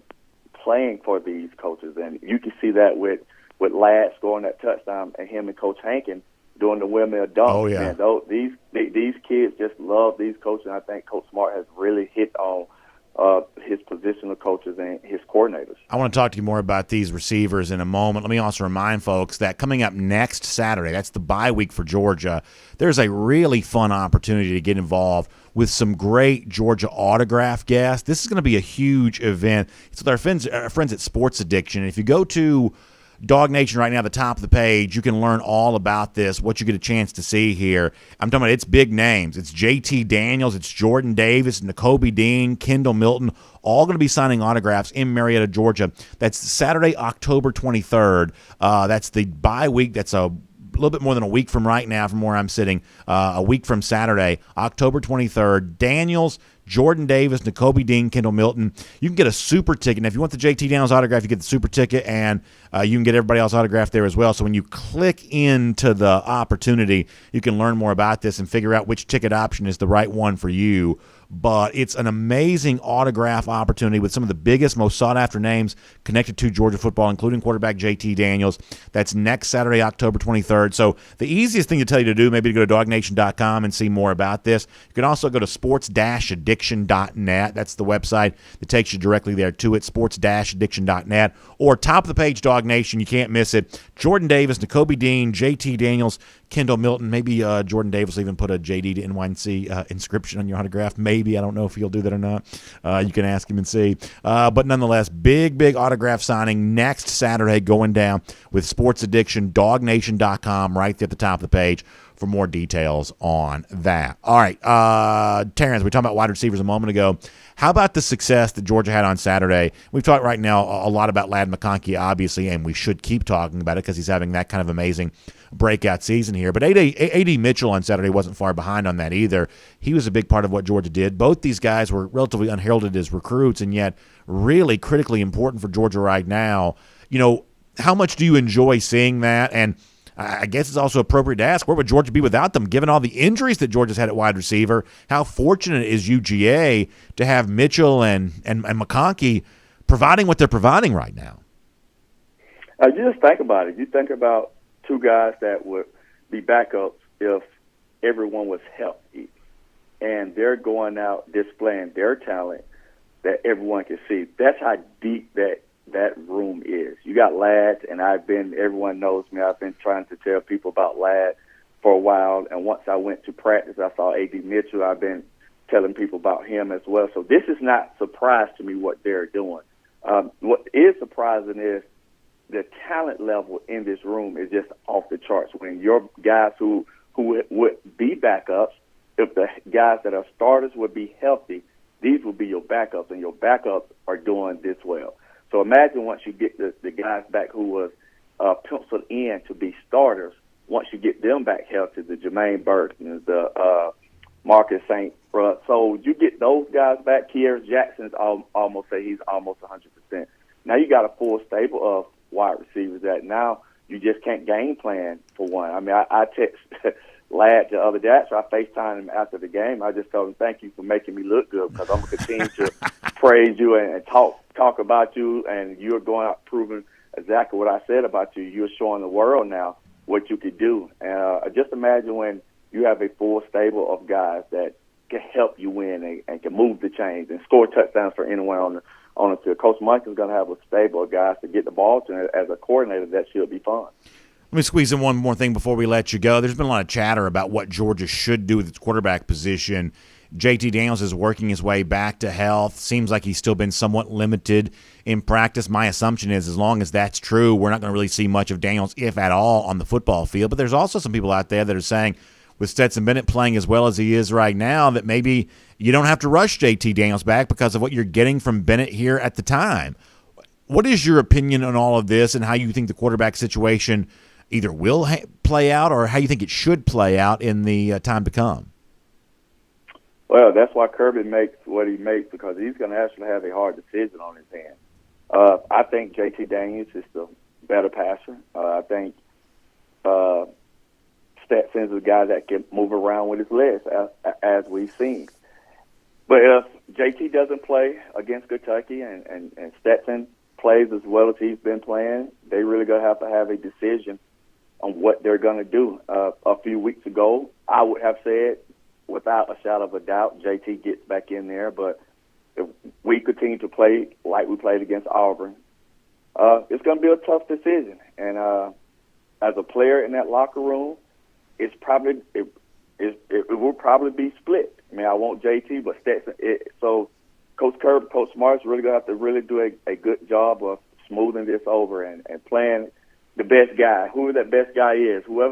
playing for these coaches. And you can see that with Ladd scoring that touchdown and him and Coach Hankin doing the windmill dunk. Oh, yeah. Man, these kids just love these coaches, and I think Coach Smart has really hit on his positional coaches and his coordinators. I want to talk to you more about these receivers in a moment. Let me also remind folks that coming up next Saturday, that's the bye week for Georgia, there's a really fun opportunity to get involved with some great Georgia autograph guests. This is going to be a huge event. It's with our friends at Sports Addiction. And if you go to DawgNation right now, at the top of the page, you can learn all about this, what you get a chance to see here. I'm talking about it's big names. It's J.T. Daniels, it's Jordan Davis, Nakobe Dean, Kendall Milton, all going to be signing autographs in Marietta, Georgia. That's Saturday, October 23rd. That's the bye week. That's a little bit more than a week from right now from where I'm sitting, a week from Saturday, October 23rd. Daniels, Jordan Davis, Nakobe Dean, Kendall Milton. You can get a super ticket. And if you want the JT Daniels autograph, you get the super ticket, and you can get everybody else autographed there as well. So when you click into the opportunity, you can learn more about this and figure out which ticket option is the right one for you. But it's an amazing autograph opportunity with some of the biggest, most sought-after names connected to Georgia football, including quarterback J.T. Daniels. That's next Saturday, October 23rd. So the easiest thing to tell you to do, maybe to go to DawgNation.com and see more about this. You can also go to sports-addiction.net. That's the website that takes you directly there to it, sports-addiction.net. Or top of the page, DawgNation. You can't miss it. Jordan Davis, Nakobe Dean, J.T. Daniels, Kendall Milton. Maybe Jordan Davis will even put a JD to NYC inscription on your autograph. Maybe. I don't know if he'll do that or not. You can ask him and see. But nonetheless, big autograph signing next Saturday going down with Sports Addiction, DawgNation.com, right there at the top of the page for more details on that. All right, Terrence, we talked about wide receivers a moment ago. How about the success that Georgia had on Saturday? We've talked right now a lot about Ladd McConkey, obviously, and we should keep talking about it because he's having that kind of amazing breakout season here. But A.D. Mitchell on Saturday wasn't far behind on that either. He was a big part of what Georgia did. Both these guys were relatively unheralded as recruits and yet really critically important for Georgia right now. You know, how much do you enjoy seeing that? And I guess it's also appropriate to ask, where would Georgia be without them, given all the injuries that Georgia's had at wide receiver? How fortunate is UGA to have Mitchell and McConkey providing what they're providing right now? You just think about it. You think about two guys that would be backups if everyone was healthy, and they're going out displaying their talent that everyone can see. That's how deep that room is. You got Ladd, and everyone knows me, I've been trying to tell people about Ladd for a while, and once I went to practice, I saw A.D. Mitchell. I've been telling people about him as well. So this is not a surprise to me what they're doing. What is surprising is the talent level in this room is just off the charts. When your guys who would be backups, if the guys that are starters would be healthy, these would be your backups, and your backups are doing this well. So imagine once you get the guys back who was penciled in to be starters, once you get them back healthy, the Jermaine Burke and the Marcus St. So you get those guys back. Kier Jackson's almost 100%. Now you got a full stable of wide receivers that now you just can't game plan for one. I mean, I text Ladd the other day. So I FaceTimed him after the game. I just told him, thank you for making me look good, because I'm going to continue to praise you and talk about you, and you're going out proving exactly what I said about you. You're showing the world now what you could do. And just imagine when you have a full stable of guys that can help you win and can move the chains and score touchdowns for anyone on the field. Coach Mike is going to have a stable of guys to get the ball to, and as a coordinator, that should be fun. Let me squeeze in one more thing before we let you go. There's been a lot of chatter about what Georgia should do with its quarterback position. JT Daniels is working his way back to health. Seems like he's still been somewhat limited in practice. My assumption is as long as that's true, we're not going to really see much of Daniels, if at all, on the football field. But there's also some people out there that are saying, with Stetson Bennett playing as well as he is right now, that maybe you don't have to rush JT Daniels back because of what you're getting from Bennett here at the time. What is your opinion on all of this and how you think the quarterback situation either will play out or how you think it should play out in the time to come? Well, that's why Kirby makes what he makes, because he's going to actually have a hard decision on his hands. I think JT Daniels is the better passer. I think Stetson's a guy that can move around with his legs, as we've seen. But if JT doesn't play against Kentucky and Stetson plays as well as he's been playing, they really going to have a decision on what they're going to do. A few weeks ago, I would have said, without a shadow of a doubt, JT gets back in there. But if we continue to play like we played against Auburn, it's going to be a tough decision. And as a player in that locker room, it will probably be split. I mean, I want JT, but Stetson. So Coach Kirby, Coach Smart's really going to have to really do a good job of smoothing this over and playing the best guy, whoever that best guy is, who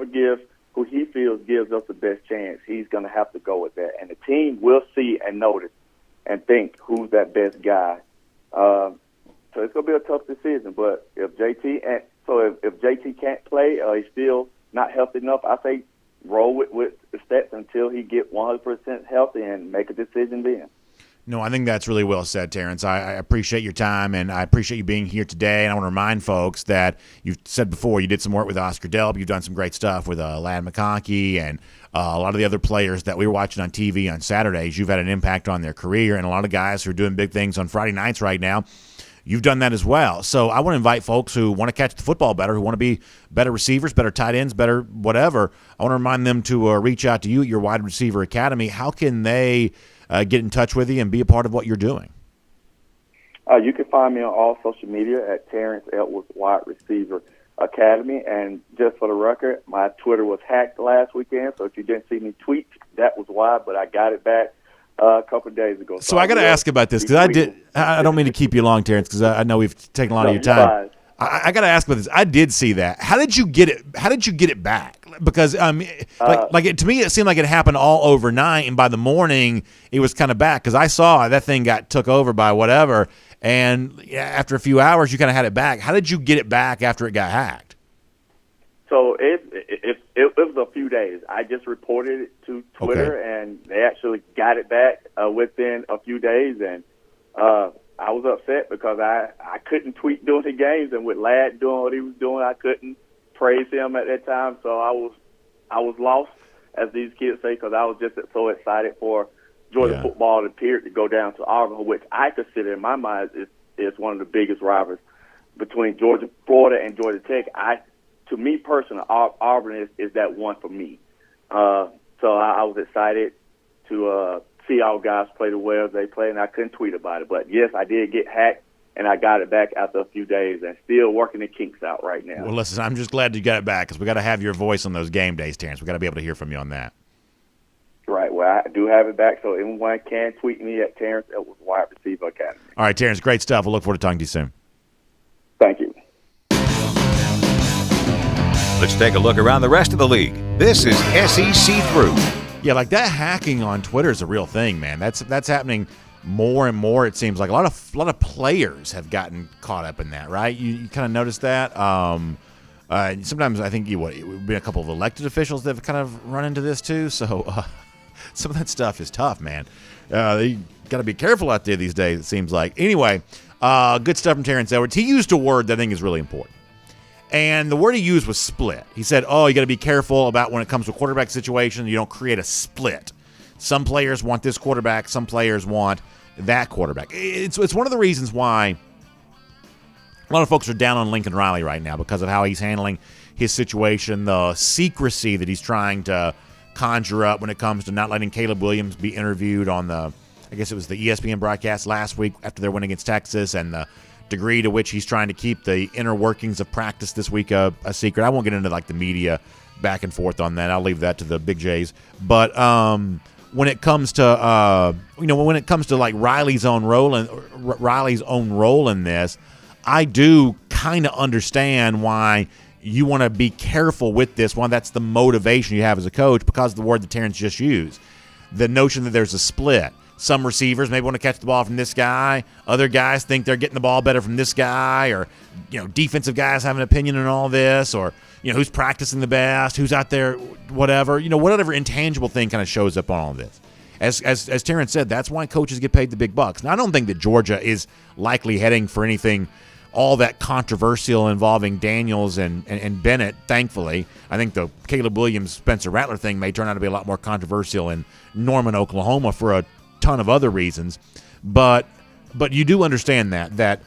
he feels gives us the best chance, he's going to have to go with that. And the team will see and notice and think who's that best guy. So it's going to be a tough decision. But if JT can't play, he's still not healthy enough, I say roll with the Stats until he get 100% healthy and make a decision then. No, I think that's really well said, Terrence. I appreciate your time, and I appreciate you being here today. And I want to remind folks that you've said before you did some work with Oscar Delp. You've done some great stuff with Ladd McConkey and a lot of the other players that we were watching on TV on Saturdays. You've had an impact on their career, and a lot of guys who are doing big things on Friday nights right now, you've done that as well. So I want to invite folks who want to catch the football better, who want to be better receivers, better tight ends, better whatever. I want to remind them to reach out to you at your Wide Receiver Academy. How can they get in touch with you and be a part of what you're doing? You can find me on all social media at Terrence Edwards Wide Receiver Academy. And just for the record, my Twitter was hacked last weekend, so if you didn't see me tweet, that was why, but I got it back a couple of days ago. So I got to ask about this because I don't mean to keep you long, Terrence, because I know we've taken a lot of your time. I got to ask about this. I did see that. How did you get it? How did you get it back? Because to me, it seemed like it happened all overnight, and by the morning it was kind of back. Because I saw that thing got took over by whatever, and after a few hours, you kind of had it back. How did you get it back after it got hacked? So it was a few days. I just reported it to Twitter, and they actually got it back within a few days, and I was upset because I couldn't tweet during the games, and with Ladd doing what he was doing, I couldn't praise him at that time. So I was lost, as these kids say, because I was just so excited for Georgia football to go down to Auburn, which I consider in my mind is one of the biggest rivals between Florida and Georgia Tech. To me personally, Auburn is that one for me. So I was excited to see our guys play the way they play, and I couldn't tweet about it. But, yes, I did get hacked, and I got it back after a few days and still working the kinks out right now. Well, listen, I'm just glad you got it back because we got to have your voice on those game days, Terrence. We got to be able to hear from you on that. Right. Well, I do have it back, so anyone can tweet me at Terrence Edwards Wide Receiver Academy. All right, Terrence, great stuff. We'll look forward to talking to you soon. Thank you. Let's take a look around the rest of the league. This is SEC Through. Yeah, like that hacking on Twitter is a real thing, man. That's happening more and more. It seems like a lot of players have gotten caught up in that, right? You kind of noticed that. Sometimes I think it would be a couple of elected officials that have kind of run into this too. So some of that stuff is tough, man. You got to be careful out there these days. It seems like. Anyway, good stuff from Terrence Edwards. He used a word that I think is really important. And the word he used was split. He said, you got to be careful about when it comes to a quarterback situation, you don't create a split. Some players want this quarterback, some players want that quarterback. It's one of the reasons why a lot of folks are down on Lincoln Riley right now because of how he's handling his situation, the secrecy that he's trying to conjure up when it comes to not letting Caleb Williams be interviewed on I guess it was the ESPN broadcast last week after their win against Texas, and the degree to which he's trying to keep the inner workings of practice this week a secret. I won't get into like the media back and forth on that. I'll leave that to the big J's. But when it comes to when it comes to like Riley's own role in this, I do kind of understand why you want to be careful with this one. That's the motivation you have as a coach because of the word that Terrence just used. The notion that there's a split. Some receivers maybe want to catch the ball from this guy. Other guys think they're getting the ball better from this guy, or defensive guys have an opinion on all this, or who's practicing the best, who's out there, whatever. Whatever intangible thing kind of shows up on all of this. As Terrence said, that's why coaches get paid the big bucks. Now, I don't think that Georgia is likely heading for anything all that controversial involving Daniels and Bennett, thankfully. I think the Caleb Williams, Spencer Rattler thing may turn out to be a lot more controversial in Norman, Oklahoma for a ton of other reasons. But you do understand that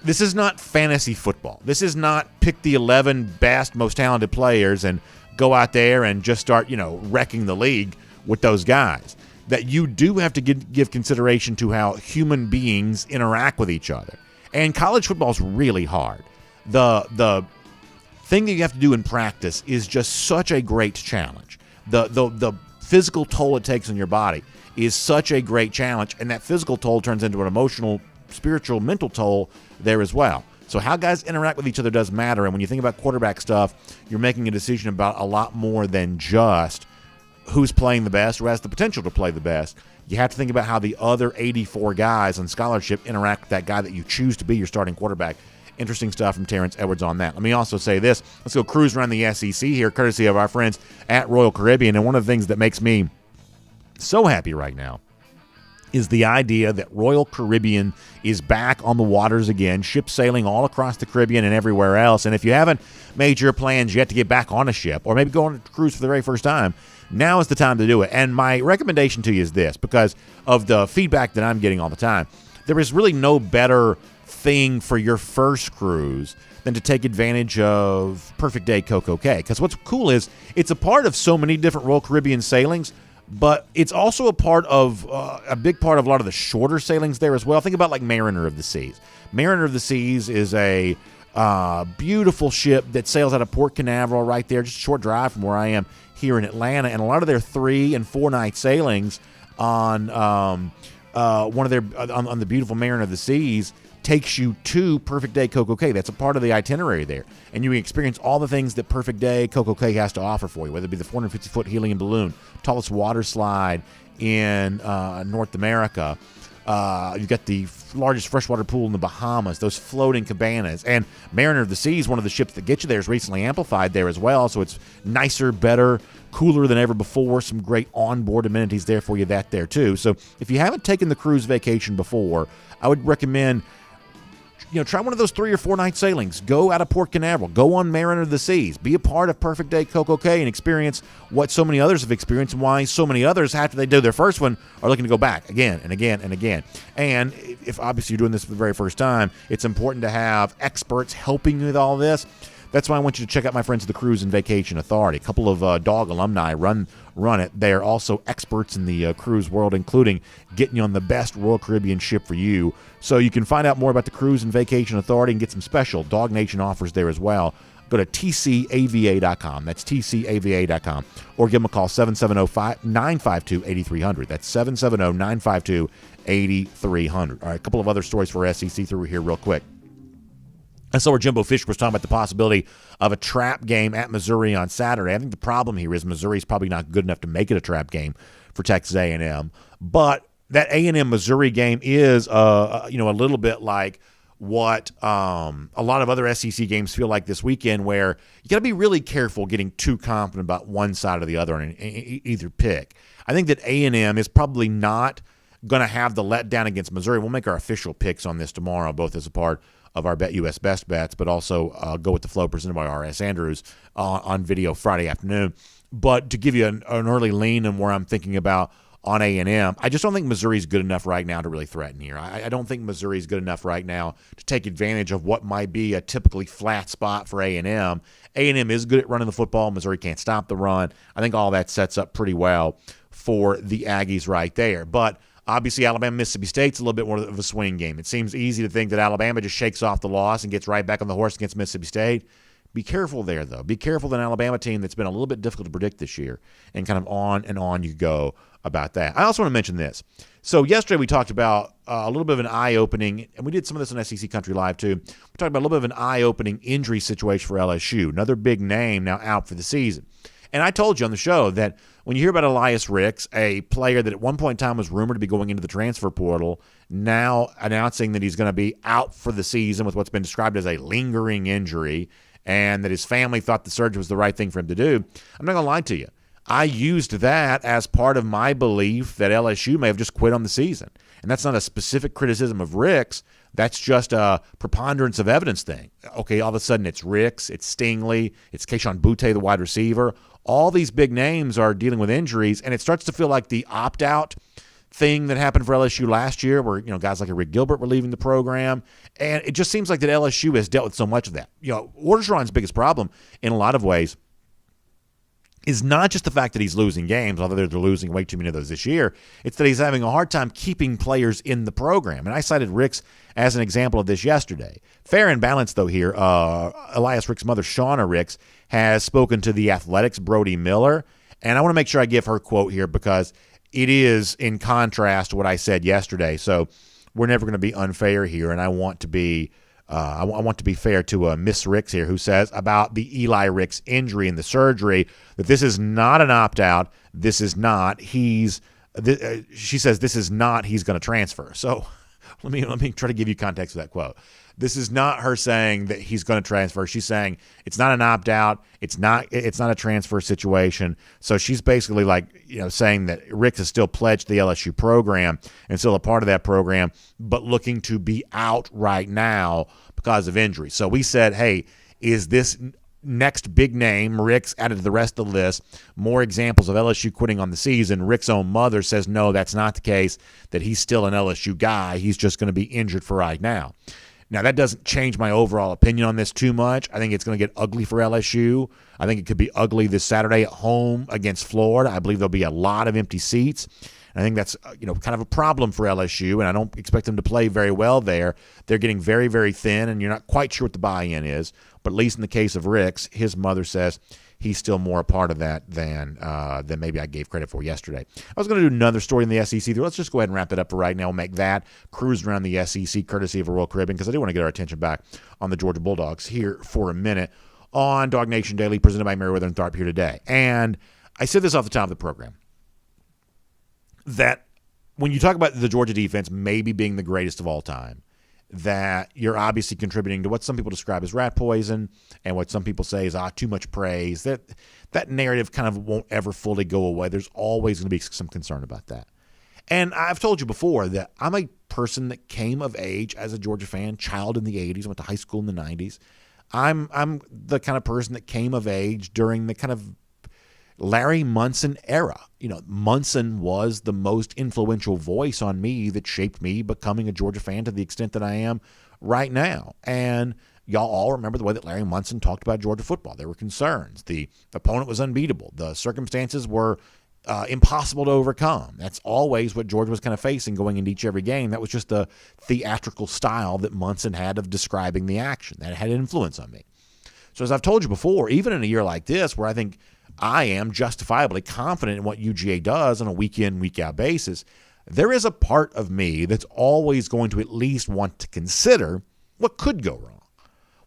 this is not fantasy football. This is not pick the 11 best, most talented players and go out there and just start, wrecking the league with those guys. That you do have to give consideration to how human beings interact with each other. And college football is really hard. The thing that you have to do in practice is just such a great challenge. The physical toll it takes on your body is such a great challenge, and that physical toll turns into an emotional, spiritual, mental toll there as well. So how guys interact with each other does matter, and when you think about quarterback stuff, you're making a decision about a lot more than just who's playing the best or has the potential to play the best. You have to think about how the other 84 guys on scholarship interact with that guy that you choose to be your starting quarterback. Interesting stuff from Terrence Edwards on that. Let me also say this. Let's go cruise around the SEC here, courtesy of our friends at Royal Caribbean. And one of the things that makes me so happy right now is the idea that Royal Caribbean is back on the waters again, ships sailing all across the Caribbean and everywhere else. And if you haven't made your plans yet to get back on a ship or maybe go on a cruise for the very first time, now is the time to do it. And my recommendation to you is this, because of the feedback that I'm getting all the time. There is really no better thing for your first cruise than to take advantage of Perfect Day CocoCay. Because what's cool is it's a part of so many different Royal Caribbean sailings, but it's also a big part of a lot of the shorter sailings there as well. Think about like Mariner of the Seas. Mariner of the Seas is a beautiful ship that sails out of Port Canaveral right there, just a short drive from where I am here in Atlanta, and a lot of their 3 and 4 night sailings on on the beautiful Mariner of the Seas takes you to Perfect Day CocoCay. That's a part of the itinerary there, and you can experience all the things that Perfect Day CocoCay has to offer for you, whether it be the 450-foot helium balloon, tallest water slide in North America. You've got the largest freshwater pool in the Bahamas, those floating cabanas. And Mariner of the Seas, one of the ships that gets you there, is recently amplified there as well. So it's nicer, better, cooler than ever before. Some great onboard amenities there for you there too. So if you haven't taken the cruise vacation before, I would recommend try one of those 3 or 4 night sailings. Go out of Port Canaveral. Go on Mariner of the Seas. Be a part of Perfect Day CocoCay and experience what so many others have experienced and why so many others, after they do their first one, are looking to go back again and again and again. And if obviously you're doing this for the very first time, it's important to have experts helping you with all this. That's why I want you to check out my friends at the Cruise and Vacation Authority. A couple of Dog alumni run it. They are also experts in the cruise world, including getting you on the best Royal Caribbean ship for you. So you can find out more about the Cruise and Vacation Authority and get some special DawgNation offers there as well. Go to tcava.com. That's tcava.com. Or give them a call, 770-952-8300. That's 770-952-8300. All right, a couple of other stories for SEC through here real quick. I saw where Jimbo Fisher was talking about the possibility of a trap game at Missouri on Saturday. I think the problem here is Missouri's probably not good enough to make it a trap game for Texas A&M. But that A&M Missouri game is a little bit like what a lot of other SEC games feel like this weekend, where you got to be really careful getting too confident about one side or the other and either pick. I think that A&M is probably not going to have the letdown against Missouri. We'll make our official picks on this tomorrow, both as a part of our Bet US Best Bets, but also go with the flow presented by R.S. Andrews on video Friday afternoon. But to give you an early lean and where I'm thinking about on A&M, I just don't think Missouri's good enough right now to really threaten here. I don't think Missouri's good enough right now to take advantage of what might be a typically flat spot for A&M. A&M is good at running the football. Missouri can't stop the run. I think all that sets up pretty well for the Aggies right there. But obviously, Alabama-Mississippi State's a little bit more of a swing game. It seems easy to think that Alabama just shakes off the loss and gets right back on the horse against Mississippi State. Be careful there, though. Be careful that an Alabama team that's been a little bit difficult to predict this year, and kind of on and on you go about that. I also want to mention this. So yesterday we talked about a little bit of an eye-opening, and we did some of this on SEC Country Live too. We talked about a little bit of an eye-opening injury situation for LSU. Another big name now out for the season. And I told you on the show that when you hear about Elias Ricks, a player that at one point in time was rumored to be going into the transfer portal, now announcing that he's going to be out for the season with what's been described as a lingering injury, and that his family thought the surgery was the right thing for him to do, I'm not going to lie to you. I used that as part of my belief that LSU may have just quit on the season. And that's not a specific criticism of Ricks. That's just a preponderance of evidence thing. Okay, all of a sudden it's Ricks, it's Stingley, it's Keyshawn Butte, the wide receiver. All these big names are dealing with injuries, and it starts to feel like the opt-out thing that happened for LSU last year where, guys like Rick Gilbert were leaving the program. And it just seems like that LSU has dealt with so much of that. Orgeron's biggest problem in a lot of ways is not just the fact that he's losing games, although they're losing way too many of those this year. It's that he's having a hard time keeping players in the program. And I cited Ricks as an example of this yesterday. Fair and balanced, though, here, Elias Ricks' mother, Shauna Ricks, has spoken to the Athletics' Brody Miller. And I want to make sure I give her quote here because it is in contrast to what I said yesterday. So we're never going to be unfair here, and I want to be I want to be fair to Miss Ricks here, who says about the Eli Ricks injury and the surgery that this is not an opt-out. This is not she says this is not he's going to transfer. So let me try to give you context of that quote. This is not her saying that he's going to transfer. She's saying it's not an opt-out. It's not a transfer situation. So she's basically saying that Ricks is still pledged to the LSU program and still a part of that program, but looking to be out right now because of injury. So we said, hey, is this next big name, Ricks, added to the rest of the list, more examples of LSU quitting on the season? Rick's own mother says, no, that's not the case, that he's still an LSU guy. He's just going to be injured for right now. Now, that doesn't change my overall opinion on this too much. I think it's going to get ugly for LSU. I think it could be ugly this Saturday at home against Florida. I believe there'll be a lot of empty seats. And I think that's kind of a problem for LSU, and I don't expect them to play very well there. They're getting very, very thin, and you're not quite sure what the buy-in is. But at least in the case of Ricks, his mother says he's still more a part of that than maybe I gave credit for yesterday. I was going to do another story in the SEC. Let's just go ahead and wrap it up for right now. We'll make that cruise around the SEC courtesy of a Royal Caribbean because I do want to get our attention back on the Georgia Bulldogs here for a minute on DawgNation Daily presented by Meriwether and Tharp here today. And I said this off the top of the program, that when you talk about the Georgia defense maybe being the greatest of all time, that you're obviously contributing to what some people describe as rat poison and what some people say is too much praise. That narrative kind of won't ever fully go away. There's always going to be some concern about that. And I've told you before that I'm a person that came of age as a Georgia fan, child in the 80s, went to high school in the 90s. I'm the kind of person that came of age during the kind of Larry Munson era. Munson was the most influential voice on me that shaped me becoming a Georgia fan to the extent that I am right now. And y'all all remember the way that Larry Munson talked about Georgia football. There were concerns. The opponent was unbeatable. The circumstances were impossible to overcome. That's always what Georgia was kind of facing going into each every game. That was just the theatrical style that Munson had of describing the action. That had influence on me. So as I've told you before, even in a year like this where I think I am justifiably confident in what UGA does on a week-in, week-out basis, there is a part of me that's always going to at least want to consider what could go wrong.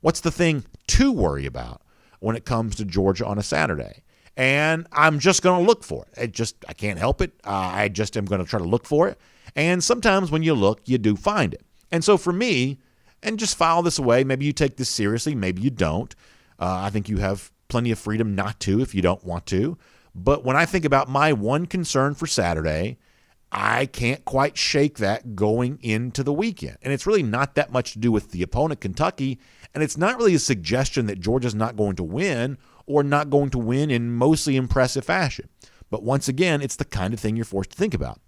What's the thing to worry about when it comes to Georgia on a Saturday? And I'm just going to look for it. I can't help it. I just am going to try to look for it. And sometimes when you look, you do find it. And so for me, and just file this away, maybe you take this seriously, maybe you don't. I think you have plenty of freedom not to if you don't want to. But when I think about my one concern for Saturday, I can't quite shake that going into the weekend. And it's really not that much to do with the opponent, Kentucky, and it's not really a suggestion that Georgia's not going to win or not going to win in mostly impressive fashion. But once again, it's the kind of thing you're forced to think about.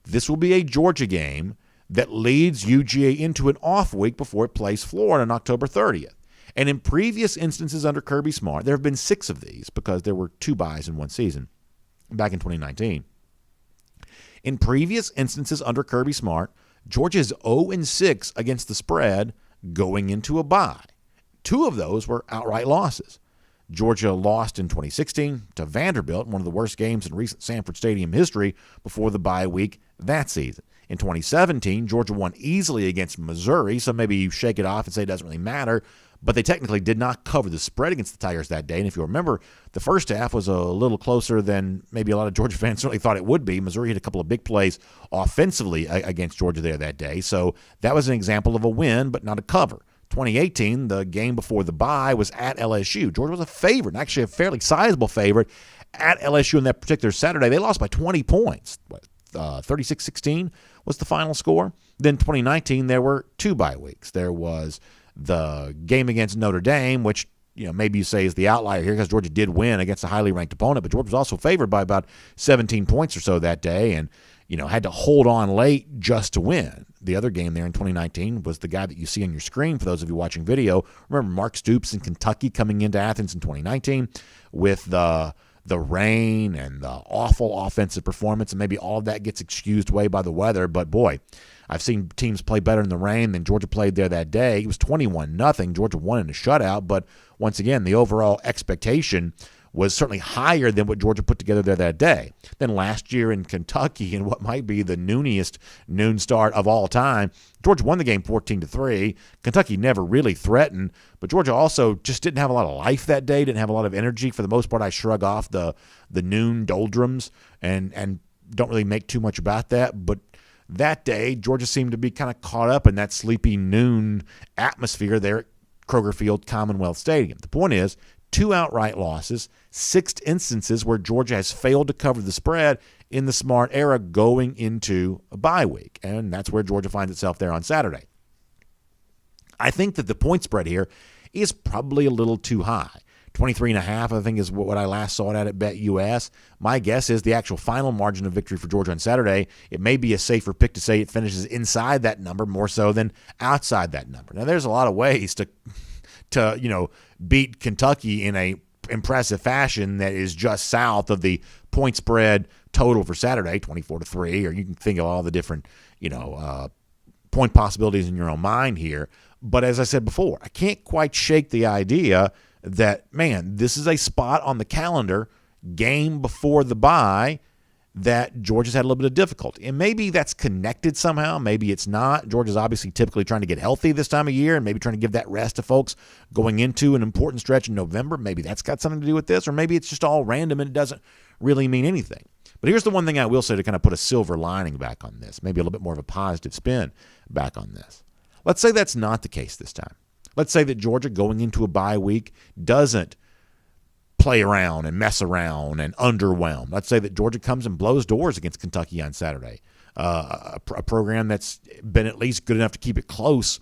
This will be a Georgia game that leads UGA into an off week before it plays Florida on October 30th. And in previous instances under Kirby Smart, there have been 6 of these because there were 2 byes in one season back in 2019. In previous instances under Kirby Smart, Georgia is 0-6 against the spread going into a bye. 2 of those were outright losses. Georgia lost in 2016 to Vanderbilt, one of the worst games in recent Sanford Stadium history, before the bye week that season. In 2017, Georgia won easily against Missouri, so maybe you shake it off and say it doesn't really matter, but they technically did not cover the spread against the Tigers that day. And if you remember, the first half was a little closer than maybe a lot of Georgia fans certainly thought it would be. Missouri hit a couple of big plays offensively against Georgia there that day, so that was an example of a win, but not a cover. 2018, the game before the bye, was at LSU. Georgia was a favorite, actually a fairly sizable favorite at LSU on that particular Saturday. They lost by 20 points. 36-16 was the final score. Then 2019, there were 2 bye weeks. There was the game against Notre Dame, which maybe you say is the outlier here because Georgia did win against a highly ranked opponent, but Georgia was also favored by about 17 points or so that day and had to hold on late just to win. The other game there in 2019 was the guy that you see on your screen for those of you watching video. Remember Mark Stoops in Kentucky coming into Athens in 2019 with the rain and the awful offensive performance, and maybe all of that gets excused away by the weather. But boy, I've seen teams play better in the rain than Georgia played there that day. It was 21-0. Georgia won in a shutout, but once again, the overall expectation was certainly higher than what Georgia put together there that day. Then last year in Kentucky, in what might be the nooniest noon start of all time, Georgia won the game 14-3. Kentucky never really threatened, but Georgia also just didn't have a lot of life that day, didn't have a lot of energy. For the most part, I shrug off the noon doldrums and don't really make too much about that. But that day, Georgia seemed to be kind of caught up in that sleepy noon atmosphere there at Kroger Field Commonwealth Stadium. The point is, 2 outright losses, 6 instances where Georgia has failed to cover the spread in the Smart era going into a bye week. And that's where Georgia finds itself there on Saturday. I think that the point spread here is probably a little too high. 23.5, I think, is what I last saw it at BetUS. My guess is the actual final margin of victory for Georgia on Saturday, it may be a safer pick to say it finishes inside that number more so than outside that number. Now, there's a lot of ways to beat Kentucky in a impressive fashion that is just south of the point spread total for Saturday, 24-3, or you can think of all the different, point possibilities in your own mind here. But as I said before, I can't quite shake the idea that, man, this is a spot on the calendar, game before the bye, that Georgia's had a little bit of difficulty. And maybe that's connected somehow. Maybe it's not. Georgia's obviously typically trying to get healthy this time of year and maybe trying to give that rest to folks going into an important stretch in November. Maybe that's got something to do with this, or maybe it's just all random and it doesn't really mean anything. But here's the one thing I will say to kind of put a silver lining back on this, maybe a little bit more of a positive spin back on this. Let's say that's not the case this time. Let's say that Georgia going into a bye week doesn't play around and mess around and underwhelm. Let's say that Georgia comes and blows doors against Kentucky on Saturday, a program that's been at least good enough to keep it closer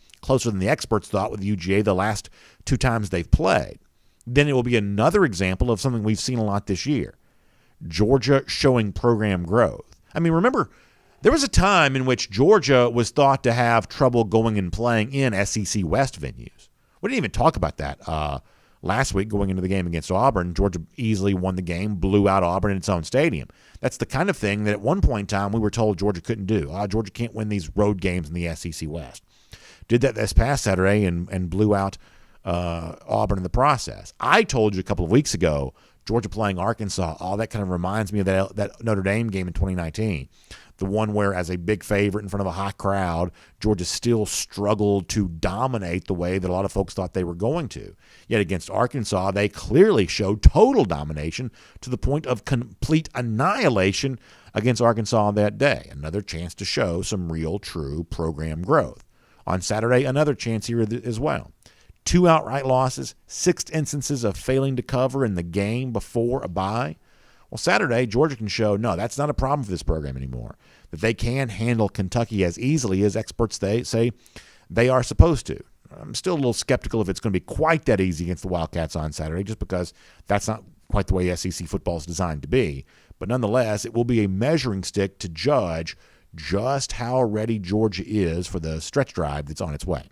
than the experts thought with UGA the last 2 times they've played. Then it will be another example of something we've seen a lot this year. Georgia showing program growth. I mean, remember, there was a time in which Georgia was thought to have trouble going and playing in SEC West venues. We didn't even talk about that last week going into the game against Auburn. Georgia easily won the game, blew out Auburn in its own stadium. That's the kind of thing that at one point in time we were told Georgia couldn't do. Georgia can't win these road games in the SEC West. Did that this past Saturday and blew out Auburn in the process. I told you a couple of weeks ago, Georgia playing Arkansas, that kind of reminds me of that Notre Dame game in 2019. The one where, as a big favorite in front of a hot crowd, Georgia still struggled to dominate the way that a lot of folks thought they were going to. Yet against Arkansas, they clearly showed total domination to the point of complete annihilation against Arkansas that day. Another chance to show some real, true program growth. On Saturday, another chance here as well. 2 outright losses, 6 instances of failing to cover in the game before a bye. Well, Saturday, Georgia can show, no, that's not a problem for this program anymore. that they can handle Kentucky as easily as experts say they are supposed to. I'm still a little skeptical if it's going to be quite that easy against the Wildcats on Saturday, just because that's not quite the way SEC football is designed to be. But nonetheless, it will be a measuring stick to judge just how ready Georgia is for the stretch drive that's on its way.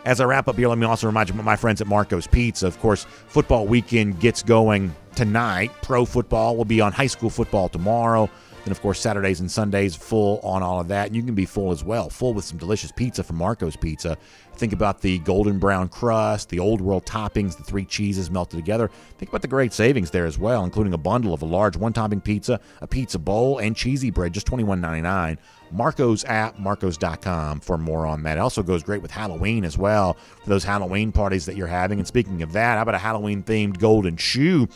As I wrap up here, let me also remind you about my friends at Marco's Pizza. Of course, football weekend gets going tonight. Pro football will be on high school football tomorrow. Then, of course, Saturdays and Sundays, full on all of that. And you can be full as well, full with some delicious pizza from Marco's Pizza. Think about the golden brown crust, the old world toppings, the 3 cheeses melted together. Think about the great savings there as well, including a bundle of a large one-topping pizza, a pizza bowl, and cheesy bread, just $21.99. Marco's app, marcos.com for more on that. It also goes great with Halloween as well, for those Halloween parties that you're having. And speaking of that, how about a Halloween-themed golden shoe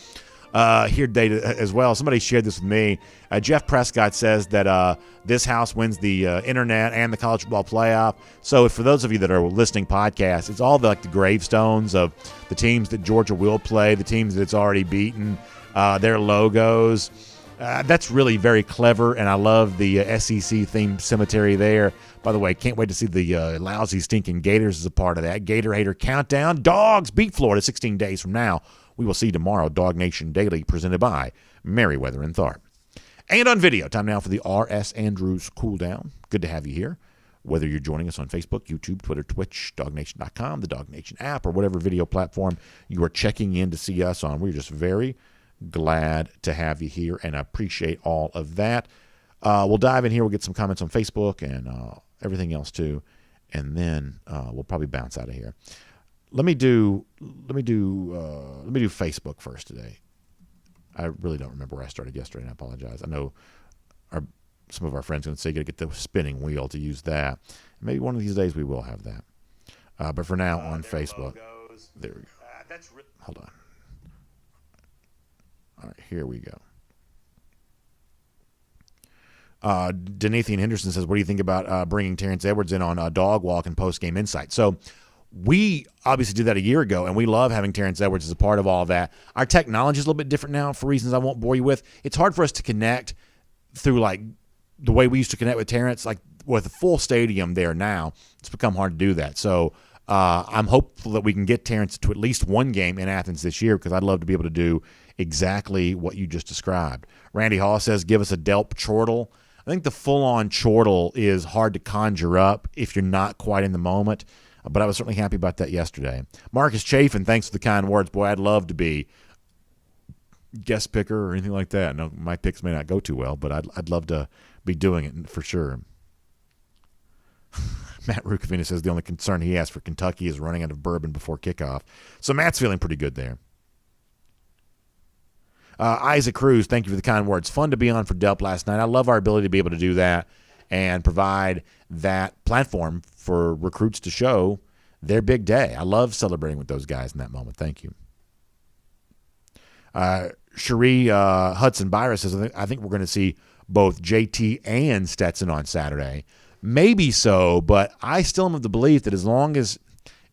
here today as well? Somebody shared this with me. Jeff Prescott says that this house wins the internet and the college football playoff. So for those of you that are listening podcasts, it's all the gravestones of the teams that Georgia will play, the teams that it's already beaten, their logos. That's really very clever, and I love the SEC-themed cemetery there. By the way, can't wait to see the lousy, stinking Gators as a part of that. Gator Hater Countdown. Dogs beat Florida 16 days from now. We will see tomorrow, DawgNation Daily, presented by Merriweather and Tharp. And on video, time now for the R.S. Andrews Cool Down. Good to have you here. Whether you're joining us on Facebook, YouTube, Twitter, Twitch, DawgNation.com, the DawgNation app, or whatever video platform you are checking in to see us on, we're just very glad to have you here, and I appreciate all of that. We'll dive in here. We'll get some comments on Facebook and everything else too, and then we'll probably bounce out of here. Let me do Facebook first today. I really don't remember where I started yesterday, and I apologize. I know some of our friends are going to say you got to get the spinning wheel to use that. Maybe one of these days we will have that. But for now, on Facebook, there we go. Hold on. All right, here we go. Denathan Henderson says, what do you think about bringing Terrence Edwards in on Dog Walk and post-game insight? So we obviously did that a year ago, and we love having Terrence Edwards as a part of all of that. Our technology is a little bit different now for reasons I won't bore you with. It's hard for us to connect through the way we used to connect with Terrence. With a full stadium there now, it's become hard to do that. So I'm hopeful that we can get Terrence to at least one game in Athens this year, because I'd love to be able to do exactly what you just described. Randy Hall says, give us a Delp chortle. I think the full-on chortle is hard to conjure up if you're not quite in the moment, but I was certainly happy about that yesterday. Marcus Chafin, thanks for the kind words. Boy, I'd love to be guest picker or anything like that. No, my picks may not go too well, but I'd love to be doing it for sure. Matt Rukavina says the only concern he has for Kentucky is running out of bourbon before kickoff. So Matt's feeling pretty good there. Isaac Cruz, thank you for the kind words. Fun to be on for Delp last night. I love our ability to be able to do that and provide that platform for recruits to show their big day. I love celebrating with those guys in that moment. Thank you. Cherie Hudson Byra says, I think we're going to see both JT and Stetson on Saturday. Maybe so, but I still am of the belief that as long as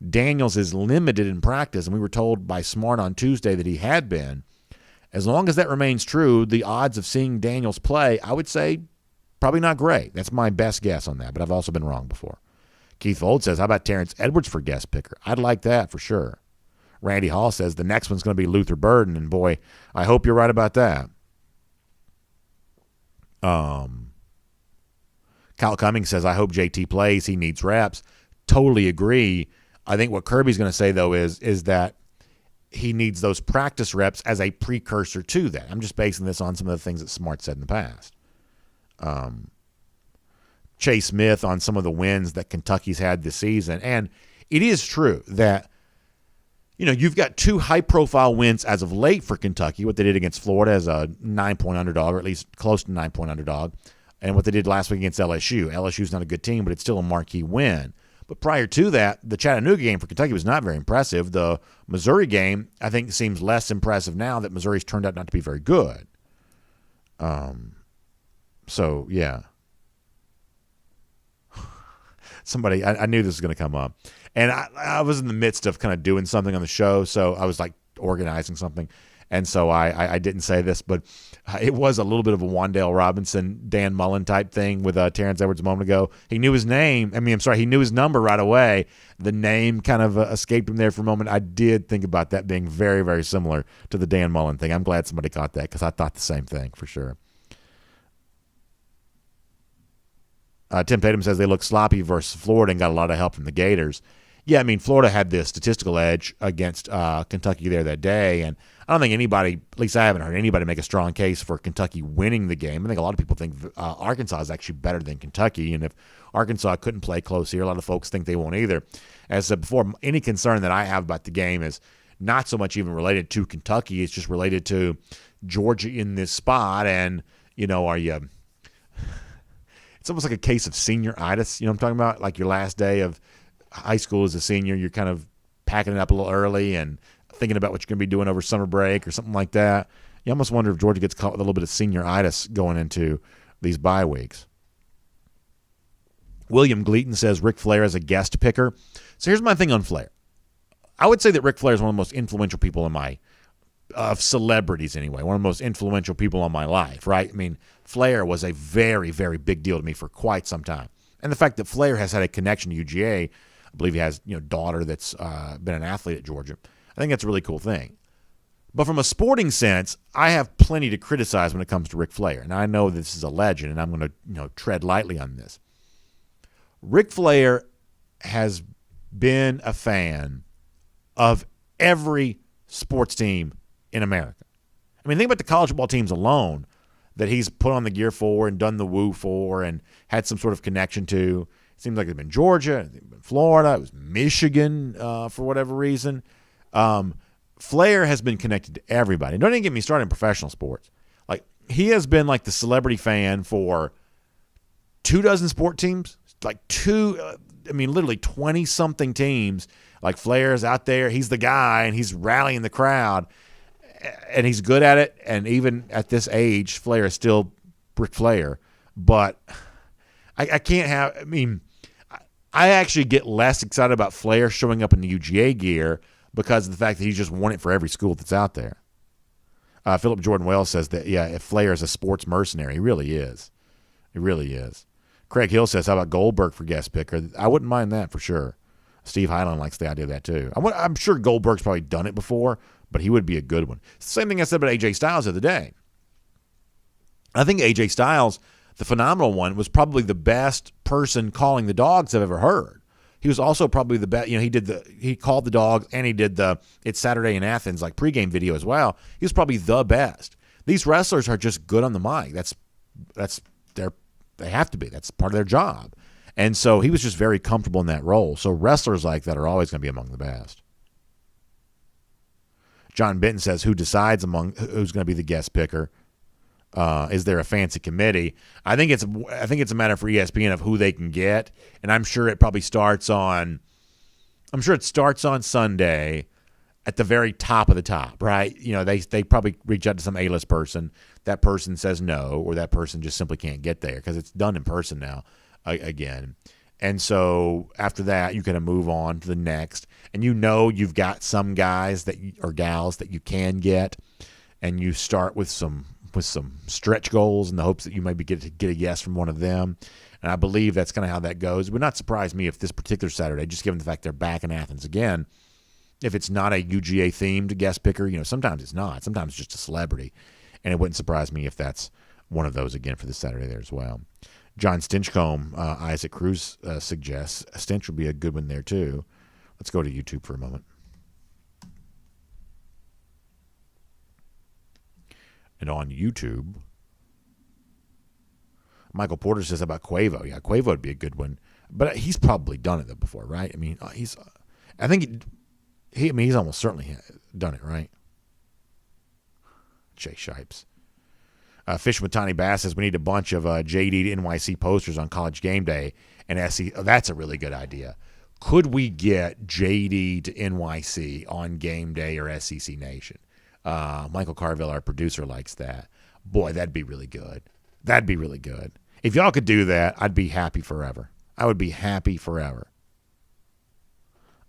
Daniels is limited in practice, and we were told by Smart on Tuesday that he had been, as long as that remains true, the odds of seeing Daniels play, I would say, probably not great. That's my best guess on that, but I've also been wrong before. Keith Vold says, how about Terrence Edwards for guest picker? I'd like that for sure. Randy Hall says the next one's going to be Luther Burden, and boy, I hope you're right about that. Kyle Cummings says, I hope JT plays. He needs reps. Totally agree. I think what Kirby's going to say, though, is that he needs those practice reps as a precursor to that. I'm just basing this on some of the things that Smart said in the past. Chase Smith on some of the wins that Kentucky's had this season. And it is true that, you've got 2 high-profile wins as of late for Kentucky, what they did against Florida as a 9-point underdog, or at least close to 9-point underdog, and what they did last week against LSU. LSU's not a good team, but it's still a marquee win. But prior to that, the Chattanooga game for Kentucky was not very impressive. The Missouri game, I think, seems less impressive now that Missouri's turned out not to be very good. So, yeah. Somebody, I knew this was going to come up. And I was in the midst of kind of doing something on the show, so I was organizing something. And so I didn't say this, but it was a little bit of a Wan'Dale Robinson, Dan Mullen type thing with Terrence Edwards a moment ago. He knew his name. He knew his number right away. The name kind of escaped him there for a moment. I did think about that being very, very similar to the Dan Mullen thing. I'm glad somebody caught that because I thought the same thing for sure. Tim Tatum says they look sloppy versus Florida and got a lot of help from the Gators. Yeah, I mean, Florida had the statistical edge against Kentucky there that day, and I don't think anybody, at least I haven't heard anybody make a strong case for Kentucky winning the game. I think a lot of people think Arkansas is actually better than Kentucky, and if Arkansas couldn't play close here, a lot of folks think they won't either. As I said before, any concern that I have about the game is not so much even related to Kentucky. It's just related to Georgia in this spot, and, are you – it's almost like a case of senioritis, you know what I'm talking about? Like your last day of high school as a senior, you're kind of packing it up a little early and thinking about what you're going to be doing over summer break or something like that. You almost wonder if Georgia gets caught with a little bit of senioritis going into these bye weeks. William Gleaton says Ric Flair is a guest picker. So here's my thing on Flair. I would say that Ric Flair is one of the most influential people in of celebrities anyway, one of the most influential people in my life, right? I mean, Flair was a very, very big deal to me for quite some time. And the fact that Flair has had a connection to UGA, I believe he has, daughter that's been an athlete at Georgia. I think that's a really cool thing. But from a sporting sense, I have plenty to criticize when it comes to Ric Flair. And I know this is a legend, and I'm going to tread lightly on this. Ric Flair has been a fan of every sports team in America. I mean, think about the college football teams alone that he's put on the gear for and done the woo for and had some sort of connection to. It seems like it's been Georgia, it's been Florida, it was Michigan for whatever reason. Flair has been connected to everybody. Don't even get me started in professional sports. Like, he has been like the celebrity fan for 24 sport teams, literally 20-something teams. Like, Flair's out there, he's the guy, and he's rallying the crowd, and he's good at it. And even at this age, Flair is still Ric Flair. But I can't have – I actually get less excited about Flair showing up in the UGA gear because of the fact that he's just won it for every school that's out there. Philip Jordan Wells says that, if Flair is a sports mercenary, he really is. He really is. Craig Hill says, how about Goldberg for guest picker? I wouldn't mind that for sure. Steve Highland likes the idea of that too. I'm sure Goldberg's probably done it before, but he would be a good one. Same thing I said about AJ Styles the other day. I think AJ Styles, the phenomenal one, was probably the best person calling the dogs I've ever heard. He was also probably the best. He called the dogs, and he did the It's Saturday in Athens pregame video as well. He was probably the best. These wrestlers are just good on the mic. They have to be. That's part of their job. And so he was just very comfortable in that role. So wrestlers like that are always going to be among the best. John Benton says, who decides among who's going to be the guest picker? Is there a fancy committee? I think it's a matter for ESPN of who they can get, and I'm sure it starts on Sunday at the very top of the top, right? They probably reach out to some A-list person. That person says no, or that person just simply can't get there because it's done in person now again. And so after that, you kind of move on to the next, and you've got some guys or gals that you can get, and you start with some stretch goals in the hopes that you maybe get a yes from one of them. And I believe that's kind of how that goes. It would not surprise me if this particular Saturday, just given the fact they're back in Athens again, if it's not a UGA-themed guest picker, sometimes it's not. Sometimes it's just a celebrity. And it wouldn't surprise me if that's one of those again for this Saturday there as well. John Stinchcomb, Isaac Cruz suggests Stinch will be a good one there too. Let's go to YouTube for a moment. And on YouTube, Michael Porter says about Quavo. Yeah, Quavo would be a good one, but he's probably done it before, right? I mean, he's almost certainly done it, right? Jay Shipes. Fishing with Tiny Bass says we need a bunch of JD to NYC posters on College Game Day and SC. Oh, that's a really good idea. Could we get JD to NYC on Game Day or SEC Nation? Michael Carville, our producer, likes that. Boy, that'd be really good. That'd be really good. If y'all could do that, I'd be happy forever. I would be happy forever.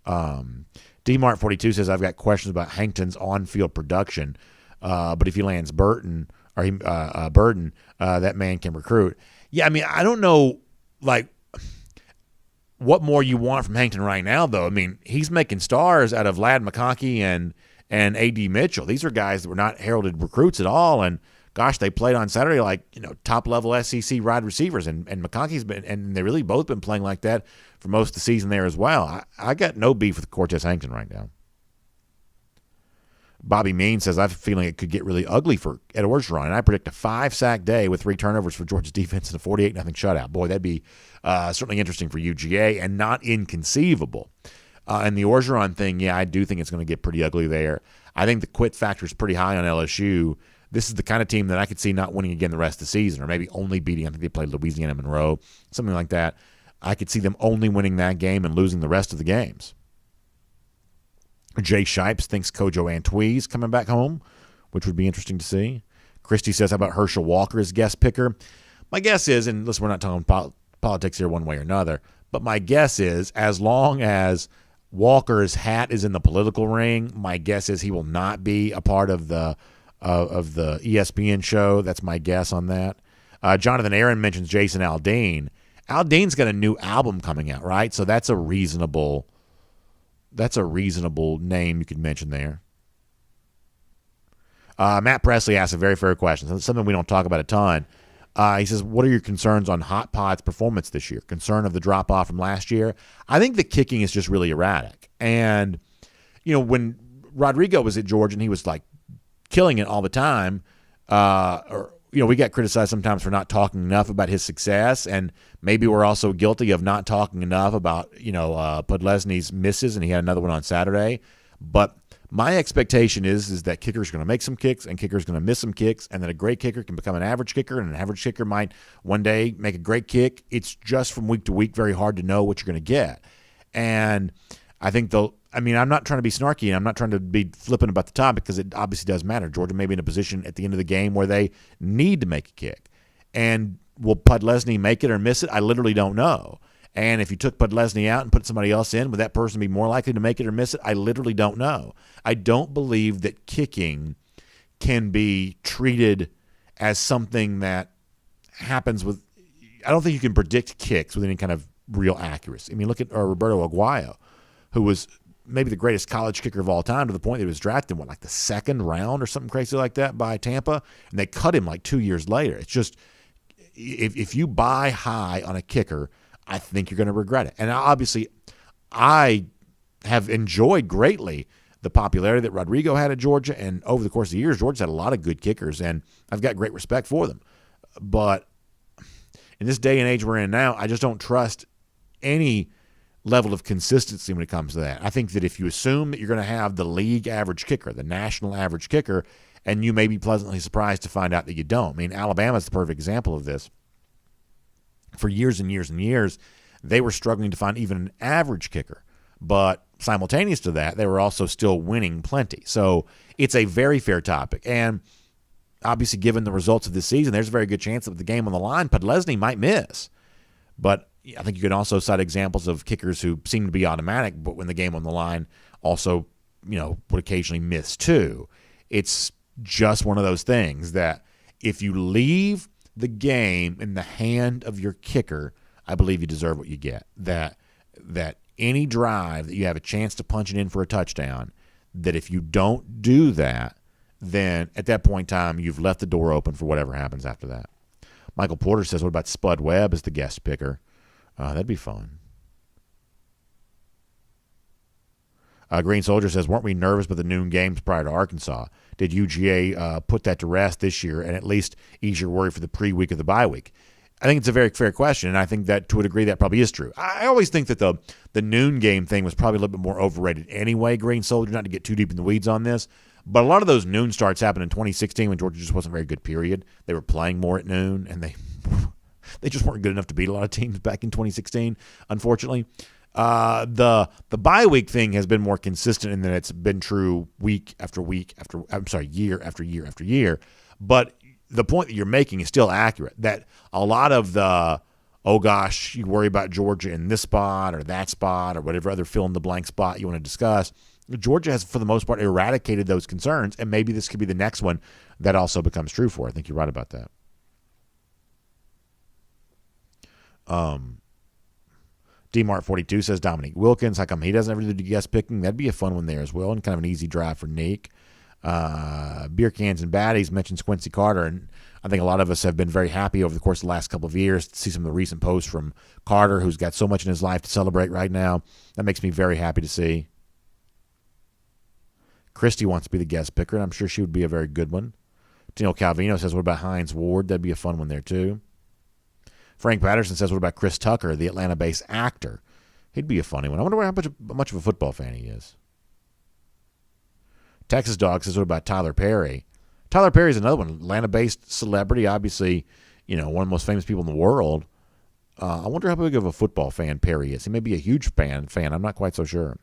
DMart42 says, I've got questions about Hankton's on-field production. But if he lands Burton, that man can recruit. Yeah, I mean, I don't know, like, what more you want from Hankton right now, though. I mean, he's making stars out of Ladd McConkey and A.D. Mitchell. These are guys that were not heralded recruits at all, and gosh, they played on Saturday like, top-level SEC wide receivers, and McConkey's been, and they really both been playing like that for most of the season there as well. I got no beef with Cortez Hankton right now. Bobby Mean says, I have a feeling it could get really ugly for Ed Orgeron, and I predict a 5-sack day with 3 turnovers for Georgia's defense and a 48-0 shutout. Boy, that'd be certainly interesting for UGA and not inconceivable. And the Orgeron thing, yeah, I do think it's going to get pretty ugly there. I think the quit factor is pretty high on LSU. This is the kind of team that I could see not winning again the rest of the season, or maybe only beating, I think they played Louisiana Monroe, something like that. I could see them only winning that game and losing the rest of the games. Jay Shipes thinks Kojo Antwi's coming back home, which would be interesting to see. Christie says, how about Herschel Walker as guest picker? My guess is, and listen, we're not talking politics here one way or another, but my guess is as long as Walker's hat is in the political ring, my guess is he will not be a part of the ESPN show. That's my guess on that. Jonathan Aaron mentions Jason Aldean. Aldean's got a new album coming out, right? So that's a reasonable name you could mention there. Matt Presley asks a very fair question, something we don't talk about a ton. He says, what are your concerns on Hotpot's performance this year? Concern of the drop-off from last year? I think the kicking is just really erratic. And, when Rodrigo was at Georgia and he was, like, killing it all the time, we got criticized sometimes for not talking enough about his success, and maybe we're also guilty of not talking enough about, Podlesny's misses, and he had another one on Saturday. But my expectation is that kicker's going to make some kicks and kicker's going to miss some kicks, and that a great kicker can become an average kicker, and an average kicker might one day make a great kick. It's just from week to week very hard to know what you're going to get. And I think I'm not trying to be snarky, and I'm not trying to be flippant about the topic because it obviously does matter. Georgia may be in a position at the end of the game where they need to make a kick. And will Podlesny make it or miss it? I literally don't know. And if you took Podlesny out and put somebody else in, would that person be more likely to make it or miss it? I literally don't know. I don't believe that kicking can be treated as something that happens with – I don't think you can predict kicks with any kind of real accuracy. I mean, look at Roberto Aguayo, who was maybe the greatest college kicker of all time to the point that he was drafted in, the second round or something crazy like that by Tampa, and they cut him 2 years later. It's just if you buy high on a kicker – I think you're going to regret it. And obviously, I have enjoyed greatly the popularity that Rodrigo had at Georgia, and over the course of the years, Georgia's had a lot of good kickers, and I've got great respect for them. But in this day and age we're in now, I just don't trust any level of consistency when it comes to that. I think that if you assume that you're going to have the league average kicker, the national average kicker, and you may be pleasantly surprised to find out that you don't. I mean, Alabama's the perfect example of this. For years and years and years, they were struggling to find even an average kicker. But simultaneous to that, they were also still winning plenty. So it's a very fair topic. And obviously, given the results of this season, there's a very good chance that with the game on the line, Podlesny might miss. But I think you can also cite examples of kickers who seem to be automatic, but when the game on the line also, would occasionally miss too. It's just one of those things that if you leave the game in the hand of your kicker, I believe you deserve what you get. That any drive that you have a chance to punch it in for a touchdown, that if you don't do that, then at that point in time, you've left the door open for whatever happens after that. Michael Porter says, what about Spud Webb as the guest picker? That'd be fun. Green Soldier says, weren't we nervous about the noon games prior to Arkansas? Did UGA put that to rest this year and at least ease your worry for the pre-week of the bye week? I think it's a very fair question, and I think that to a degree that probably is true. I always think that the noon game thing was probably a little bit more overrated anyway, Green Soldier, not to get too deep in the weeds on this. But a lot of those noon starts happened in 2016 when Georgia just wasn't very good, period. They were playing more at noon, and they just weren't good enough to beat a lot of teams back in 2016, unfortunately. The bye week thing has been more consistent in that it's been true week after week year after year after year. But the point that you're making is still accurate, that a lot of the, oh gosh, you worry about Georgia in this spot or that spot or whatever other fill in the blank spot you want to discuss. Georgia has, for the most part, eradicated those concerns, and maybe this could be the next one that also becomes true for. I think you're right about that. DMart42 says Dominique Wilkins. How come he doesn't ever do guest picking? That'd be a fun one there as well, and kind of an easy drive for Nick. Beer Cans and Baddies mentions Quincy Carter, and I think a lot of us have been very happy over the course of the last couple of years to see some of the recent posts from Carter, who's got so much in his life to celebrate right now. That makes me very happy to see. Christy wants to be the guest picker, and I'm sure she would be a very good one. Daniel Calvino says, what about Hines Ward? That'd be a fun one there, too. Frank Patterson says, what about Chris Tucker, the Atlanta-based actor? He'd be a funny one. I wonder how much of a football fan he is. Texas Dog says, what about Tyler Perry? Tyler Perry's another one, Atlanta-based celebrity, obviously, one of the most famous people in the world. I wonder how big of a football fan Perry is. He may be a huge fan. I'm not quite so sure.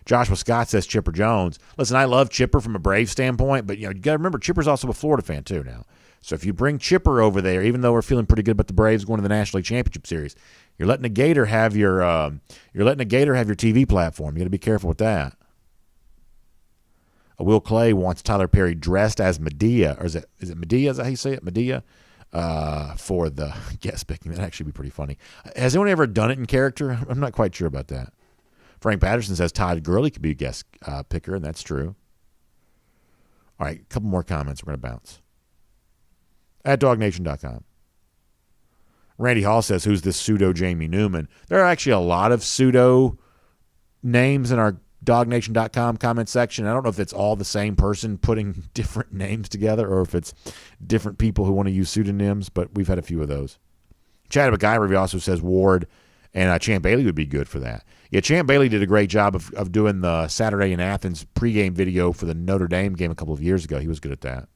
Joshua Scott says Chipper Jones. Listen, I love Chipper from a Braves standpoint, but you got to remember Chipper's also a Florida fan too now. So if you bring Chipper over there, even though we're feeling pretty good about the Braves going to the National League Championship Series, you're letting a Gator have your TV platform. You got to be careful with that. Will Clay wants Tyler Perry dressed as Medea, or is it Medea? Is that how you say it? Medea? For the guest picking. That'd actually be pretty funny. Has anyone ever done it in character? I'm not quite sure about that. Frank Patterson says Todd Gurley could be a guest picker, and that's true. All right, a couple more comments. We're going to bounce. At DawgNation.com. Randy Hall says, who's this pseudo Jamie Newman? There are actually a lot of pseudo names in our DawgNation.com comment section. I don't know if it's all the same person putting different names together or if it's different people who want to use pseudonyms, but we've had a few of those. Chad McGyver also says Ward and Champ Bailey would be good for that. Yeah, Champ Bailey did a great job of doing the Saturday in Athens pregame video for the Notre Dame game a couple of years ago. He was good at that.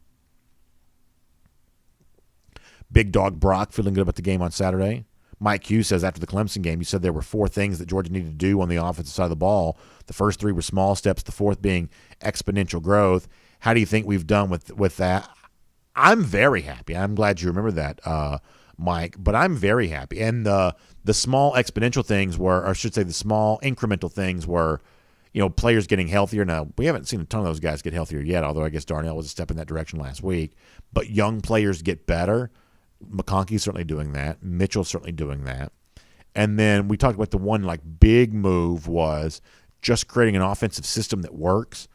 Big Dog Brock feeling good about the game on Saturday. Mike Hughes says after the Clemson game, you said there were 4 things that Georgia needed to do on the offensive side of the ball. The first 3 were small steps, the fourth being exponential growth. How do you think we've done with that? I'm very happy. I'm glad you remember that, Mike, but I'm very happy. And the small exponential things were, or I should say the small incremental things were, players getting healthier. Now, we haven't seen a ton of those guys get healthier yet, although I guess Darnell was a step in that direction last week. But young players get better. McConkey's certainly doing that. Mitchell's certainly doing that. And then we talked about the one big move was just creating an offensive system that works.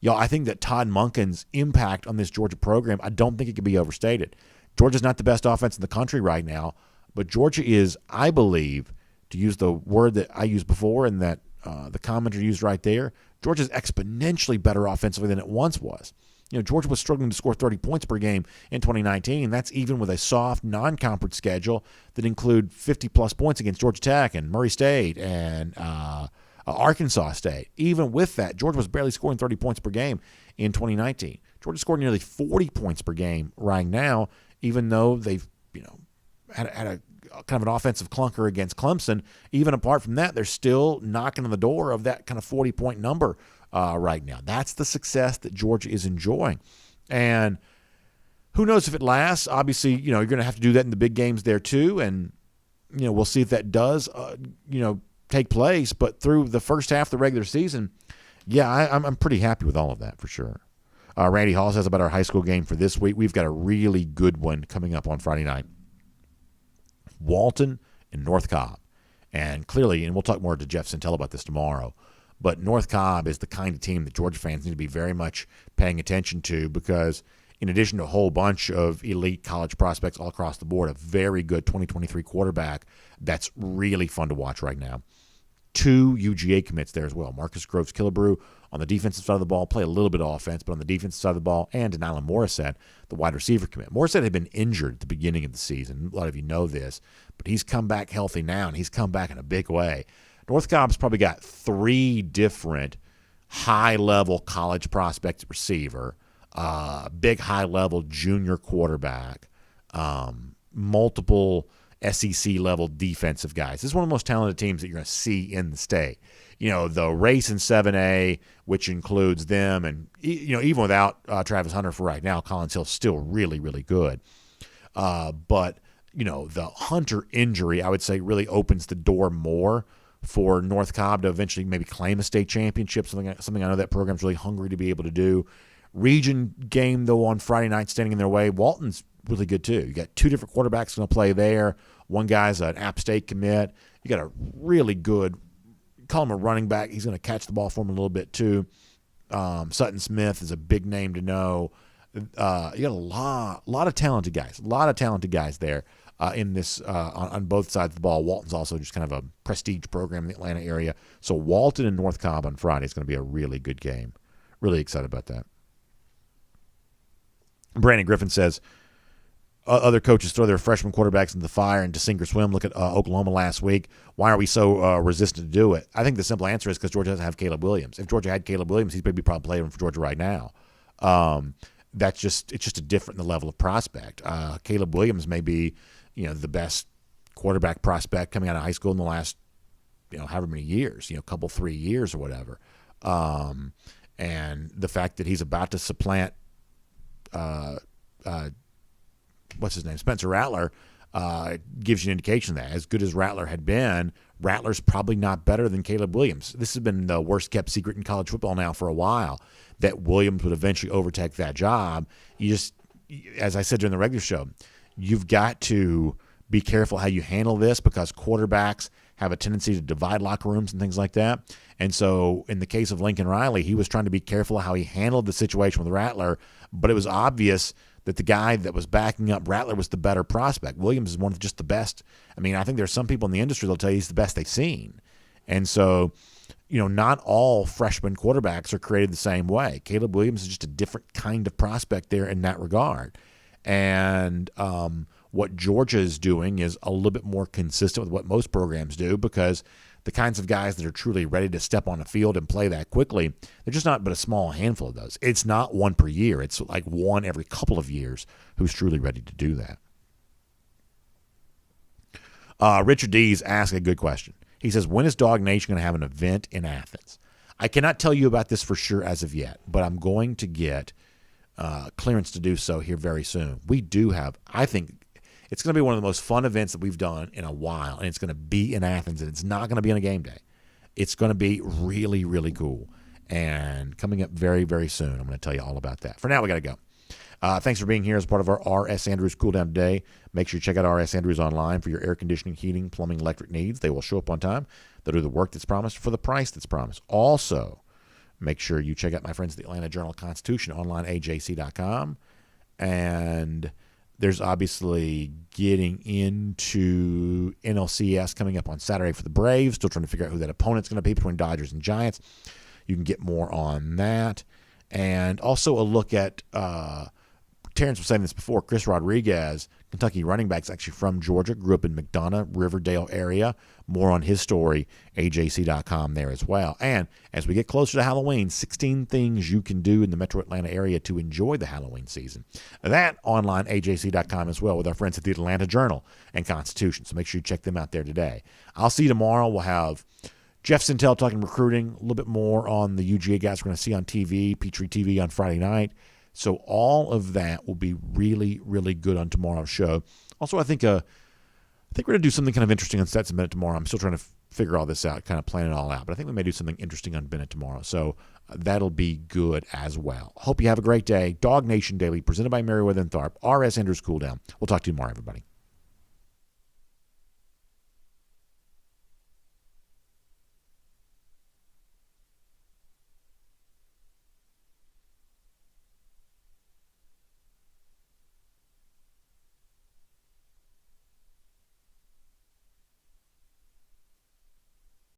I think that Todd Monken's impact on this Georgia program, I don't think it can be overstated. Georgia's not the best offense in the country right now, but Georgia is, I believe, to use the word that I used before and that the commenter used right there, Georgia's exponentially better offensively than it once was. Georgia was struggling to score 30 points per game in 2019. That's even with a soft non-conference schedule that include 50-plus points against Georgia Tech and Murray State and Arkansas State. Even with that, Georgia was barely scoring 30 points per game in 2019. Georgia scored nearly 40 points per game right now, even though they've had a kind of an offensive clunker against Clemson. Even apart from that, they're still knocking on the door of that kind of 40-point number right now. That's the success that Georgia is enjoying. And who knows if it lasts. Obviously, you're going to have to do that in the big games there too. And, we'll see if that does, take place. But through the first half of the regular season, yeah, I'm pretty happy with all of that for sure. Randy Hall says about our high school game for this week. We've got a really good one coming up on Friday night. Walton and North Cobb. And clearly, and we'll talk more to Jeff Sentell about this tomorrow, but North Cobb is the kind of team that Georgia fans need to be very much paying attention to because in addition to a whole bunch of elite college prospects all across the board, a very good 2023 quarterback that's really fun to watch right now. 2 UGA commits there as well. Marcus Groves Killebrew on the defensive side of the ball, play a little bit of offense, but on the defensive side of the ball, and Denylon Morissette, the wide receiver commit. Morissette had been injured at the beginning of the season. A lot of you know this, but he's come back healthy now, and he's come back in a big way. North Cobb's probably got 3 different high-level college prospects at receiver, big high-level junior quarterback, multiple SEC-level defensive guys. This is one of the most talented teams that you're going to see in the state. The race in 7A, which includes them, and even without Travis Hunter for right now, Collins Hill's still really, really good. But the Hunter injury, I would say, really opens the door more for North Cobb to eventually maybe claim a state championship, something I know that program's really hungry to be able to do. Region game, though, on Friday night standing in their way. Walton's really good, too. You got two different quarterbacks going to play there. One guy's an App State commit. You got a really good, call him a running back. He's going to catch the ball for him a little bit, too. Sutton Smith is a big name to know. You got a lot of talented guys there in this on both sides of the ball. Walton's also just kind of a prestige program in the Atlanta area. So Walton and North Cobb on Friday is going to be a really good game. Really excited about that. Brandon Griffin says, other coaches throw their freshman quarterbacks into the fire and to sink or swim. Look at Oklahoma last week. Why are we so resistant to do it? I think the simple answer is because Georgia doesn't have Caleb Williams. If Georgia had Caleb Williams, he'd probably playing for Georgia right now. It's just a different level of prospect. Caleb Williams may be, the best quarterback prospect coming out of high school in the last, however many years, couple 3 years or whatever. And the fact that he's about to supplant what's his name, Spencer Rattler, gives you an indication that as good as Rattler had been, Rattler's probably not better than Caleb Williams. This has been the worst kept secret in college football now for a while, that Williams would eventually overtake that job. As I said during the regular show, you've got to be careful how you handle this because quarterbacks have a tendency to divide locker rooms and things like that. And so in the case of Lincoln Riley, he was trying to be careful how he handled the situation with Rattler, but it was obvious that the guy that was backing up Rattler was the better prospect. Williams is one of just the best. I mean, I think there's some people in the industry that'll tell you he's the best they've seen. And so, not all freshman quarterbacks are created the same way. Caleb Williams is just a different kind of prospect there in that regard. And what Georgia is doing is a little bit more consistent with what most programs do because the kinds of guys that are truly ready to step on the field and play that quickly, they're just not but a small handful of those. It's not one per year. It's like one every couple of years who's truly ready to do that. Richard Dees asked a good question. He says, when is DawgNation going to have an event in Athens? I cannot tell you about this for sure as of yet, but I'm going to get clearance to do so here very soon. We do have, I think, it's going to be one of the most fun events that we've done in a while, and it's going to be in Athens, and it's not going to be on a game day. It's going to be really, really cool, and coming up very, very soon. I'm going to tell you all about that. For now, we got to go. Thanks for being here as part of our R.S. Andrews Cool Down today. Make sure you check out R.S. Andrews online for your air conditioning, heating, plumbing, electric needs. They will show up on time. They'll do the work that's promised for the price that's promised. Also, make sure you check out my friends at the Atlanta Journal-Constitution online, ajc.com. And there's obviously getting into NLCS coming up on Saturday for the Braves. Still trying to figure out who that opponent's going to be between Dodgers and Giants. You can get more on that. And also a look at, Terrence was saying this before, Chris Rodriguez, Kentucky running back, is actually from Georgia, grew up in McDonough, Riverdale area. More on his story, ajc.com there as well. And as we get closer to Halloween, 16 things you can do in the metro Atlanta area to enjoy the Halloween season. That online, ajc.com as well, with our friends at the Atlanta Journal and Constitution. So make sure you check them out there today. I'll see you tomorrow. We'll have Jeff Sintel talking recruiting, a little bit more on the UGA guys we're going to see on TV, Peachtree TV on Friday night. So all of that will be really, really good on tomorrow's show. Also, I think we're going to do something kind of interesting on Stetson Bennett tomorrow. I'm still trying to figure all this out, kind of plan it all out. But I think we may do something interesting on Bennett tomorrow. So that'll be good as well. Hope you have a great day. DawgNation Daily, presented by Meriwether and Tharp. R.S. Andrews Cool Down. We'll talk to you tomorrow, everybody.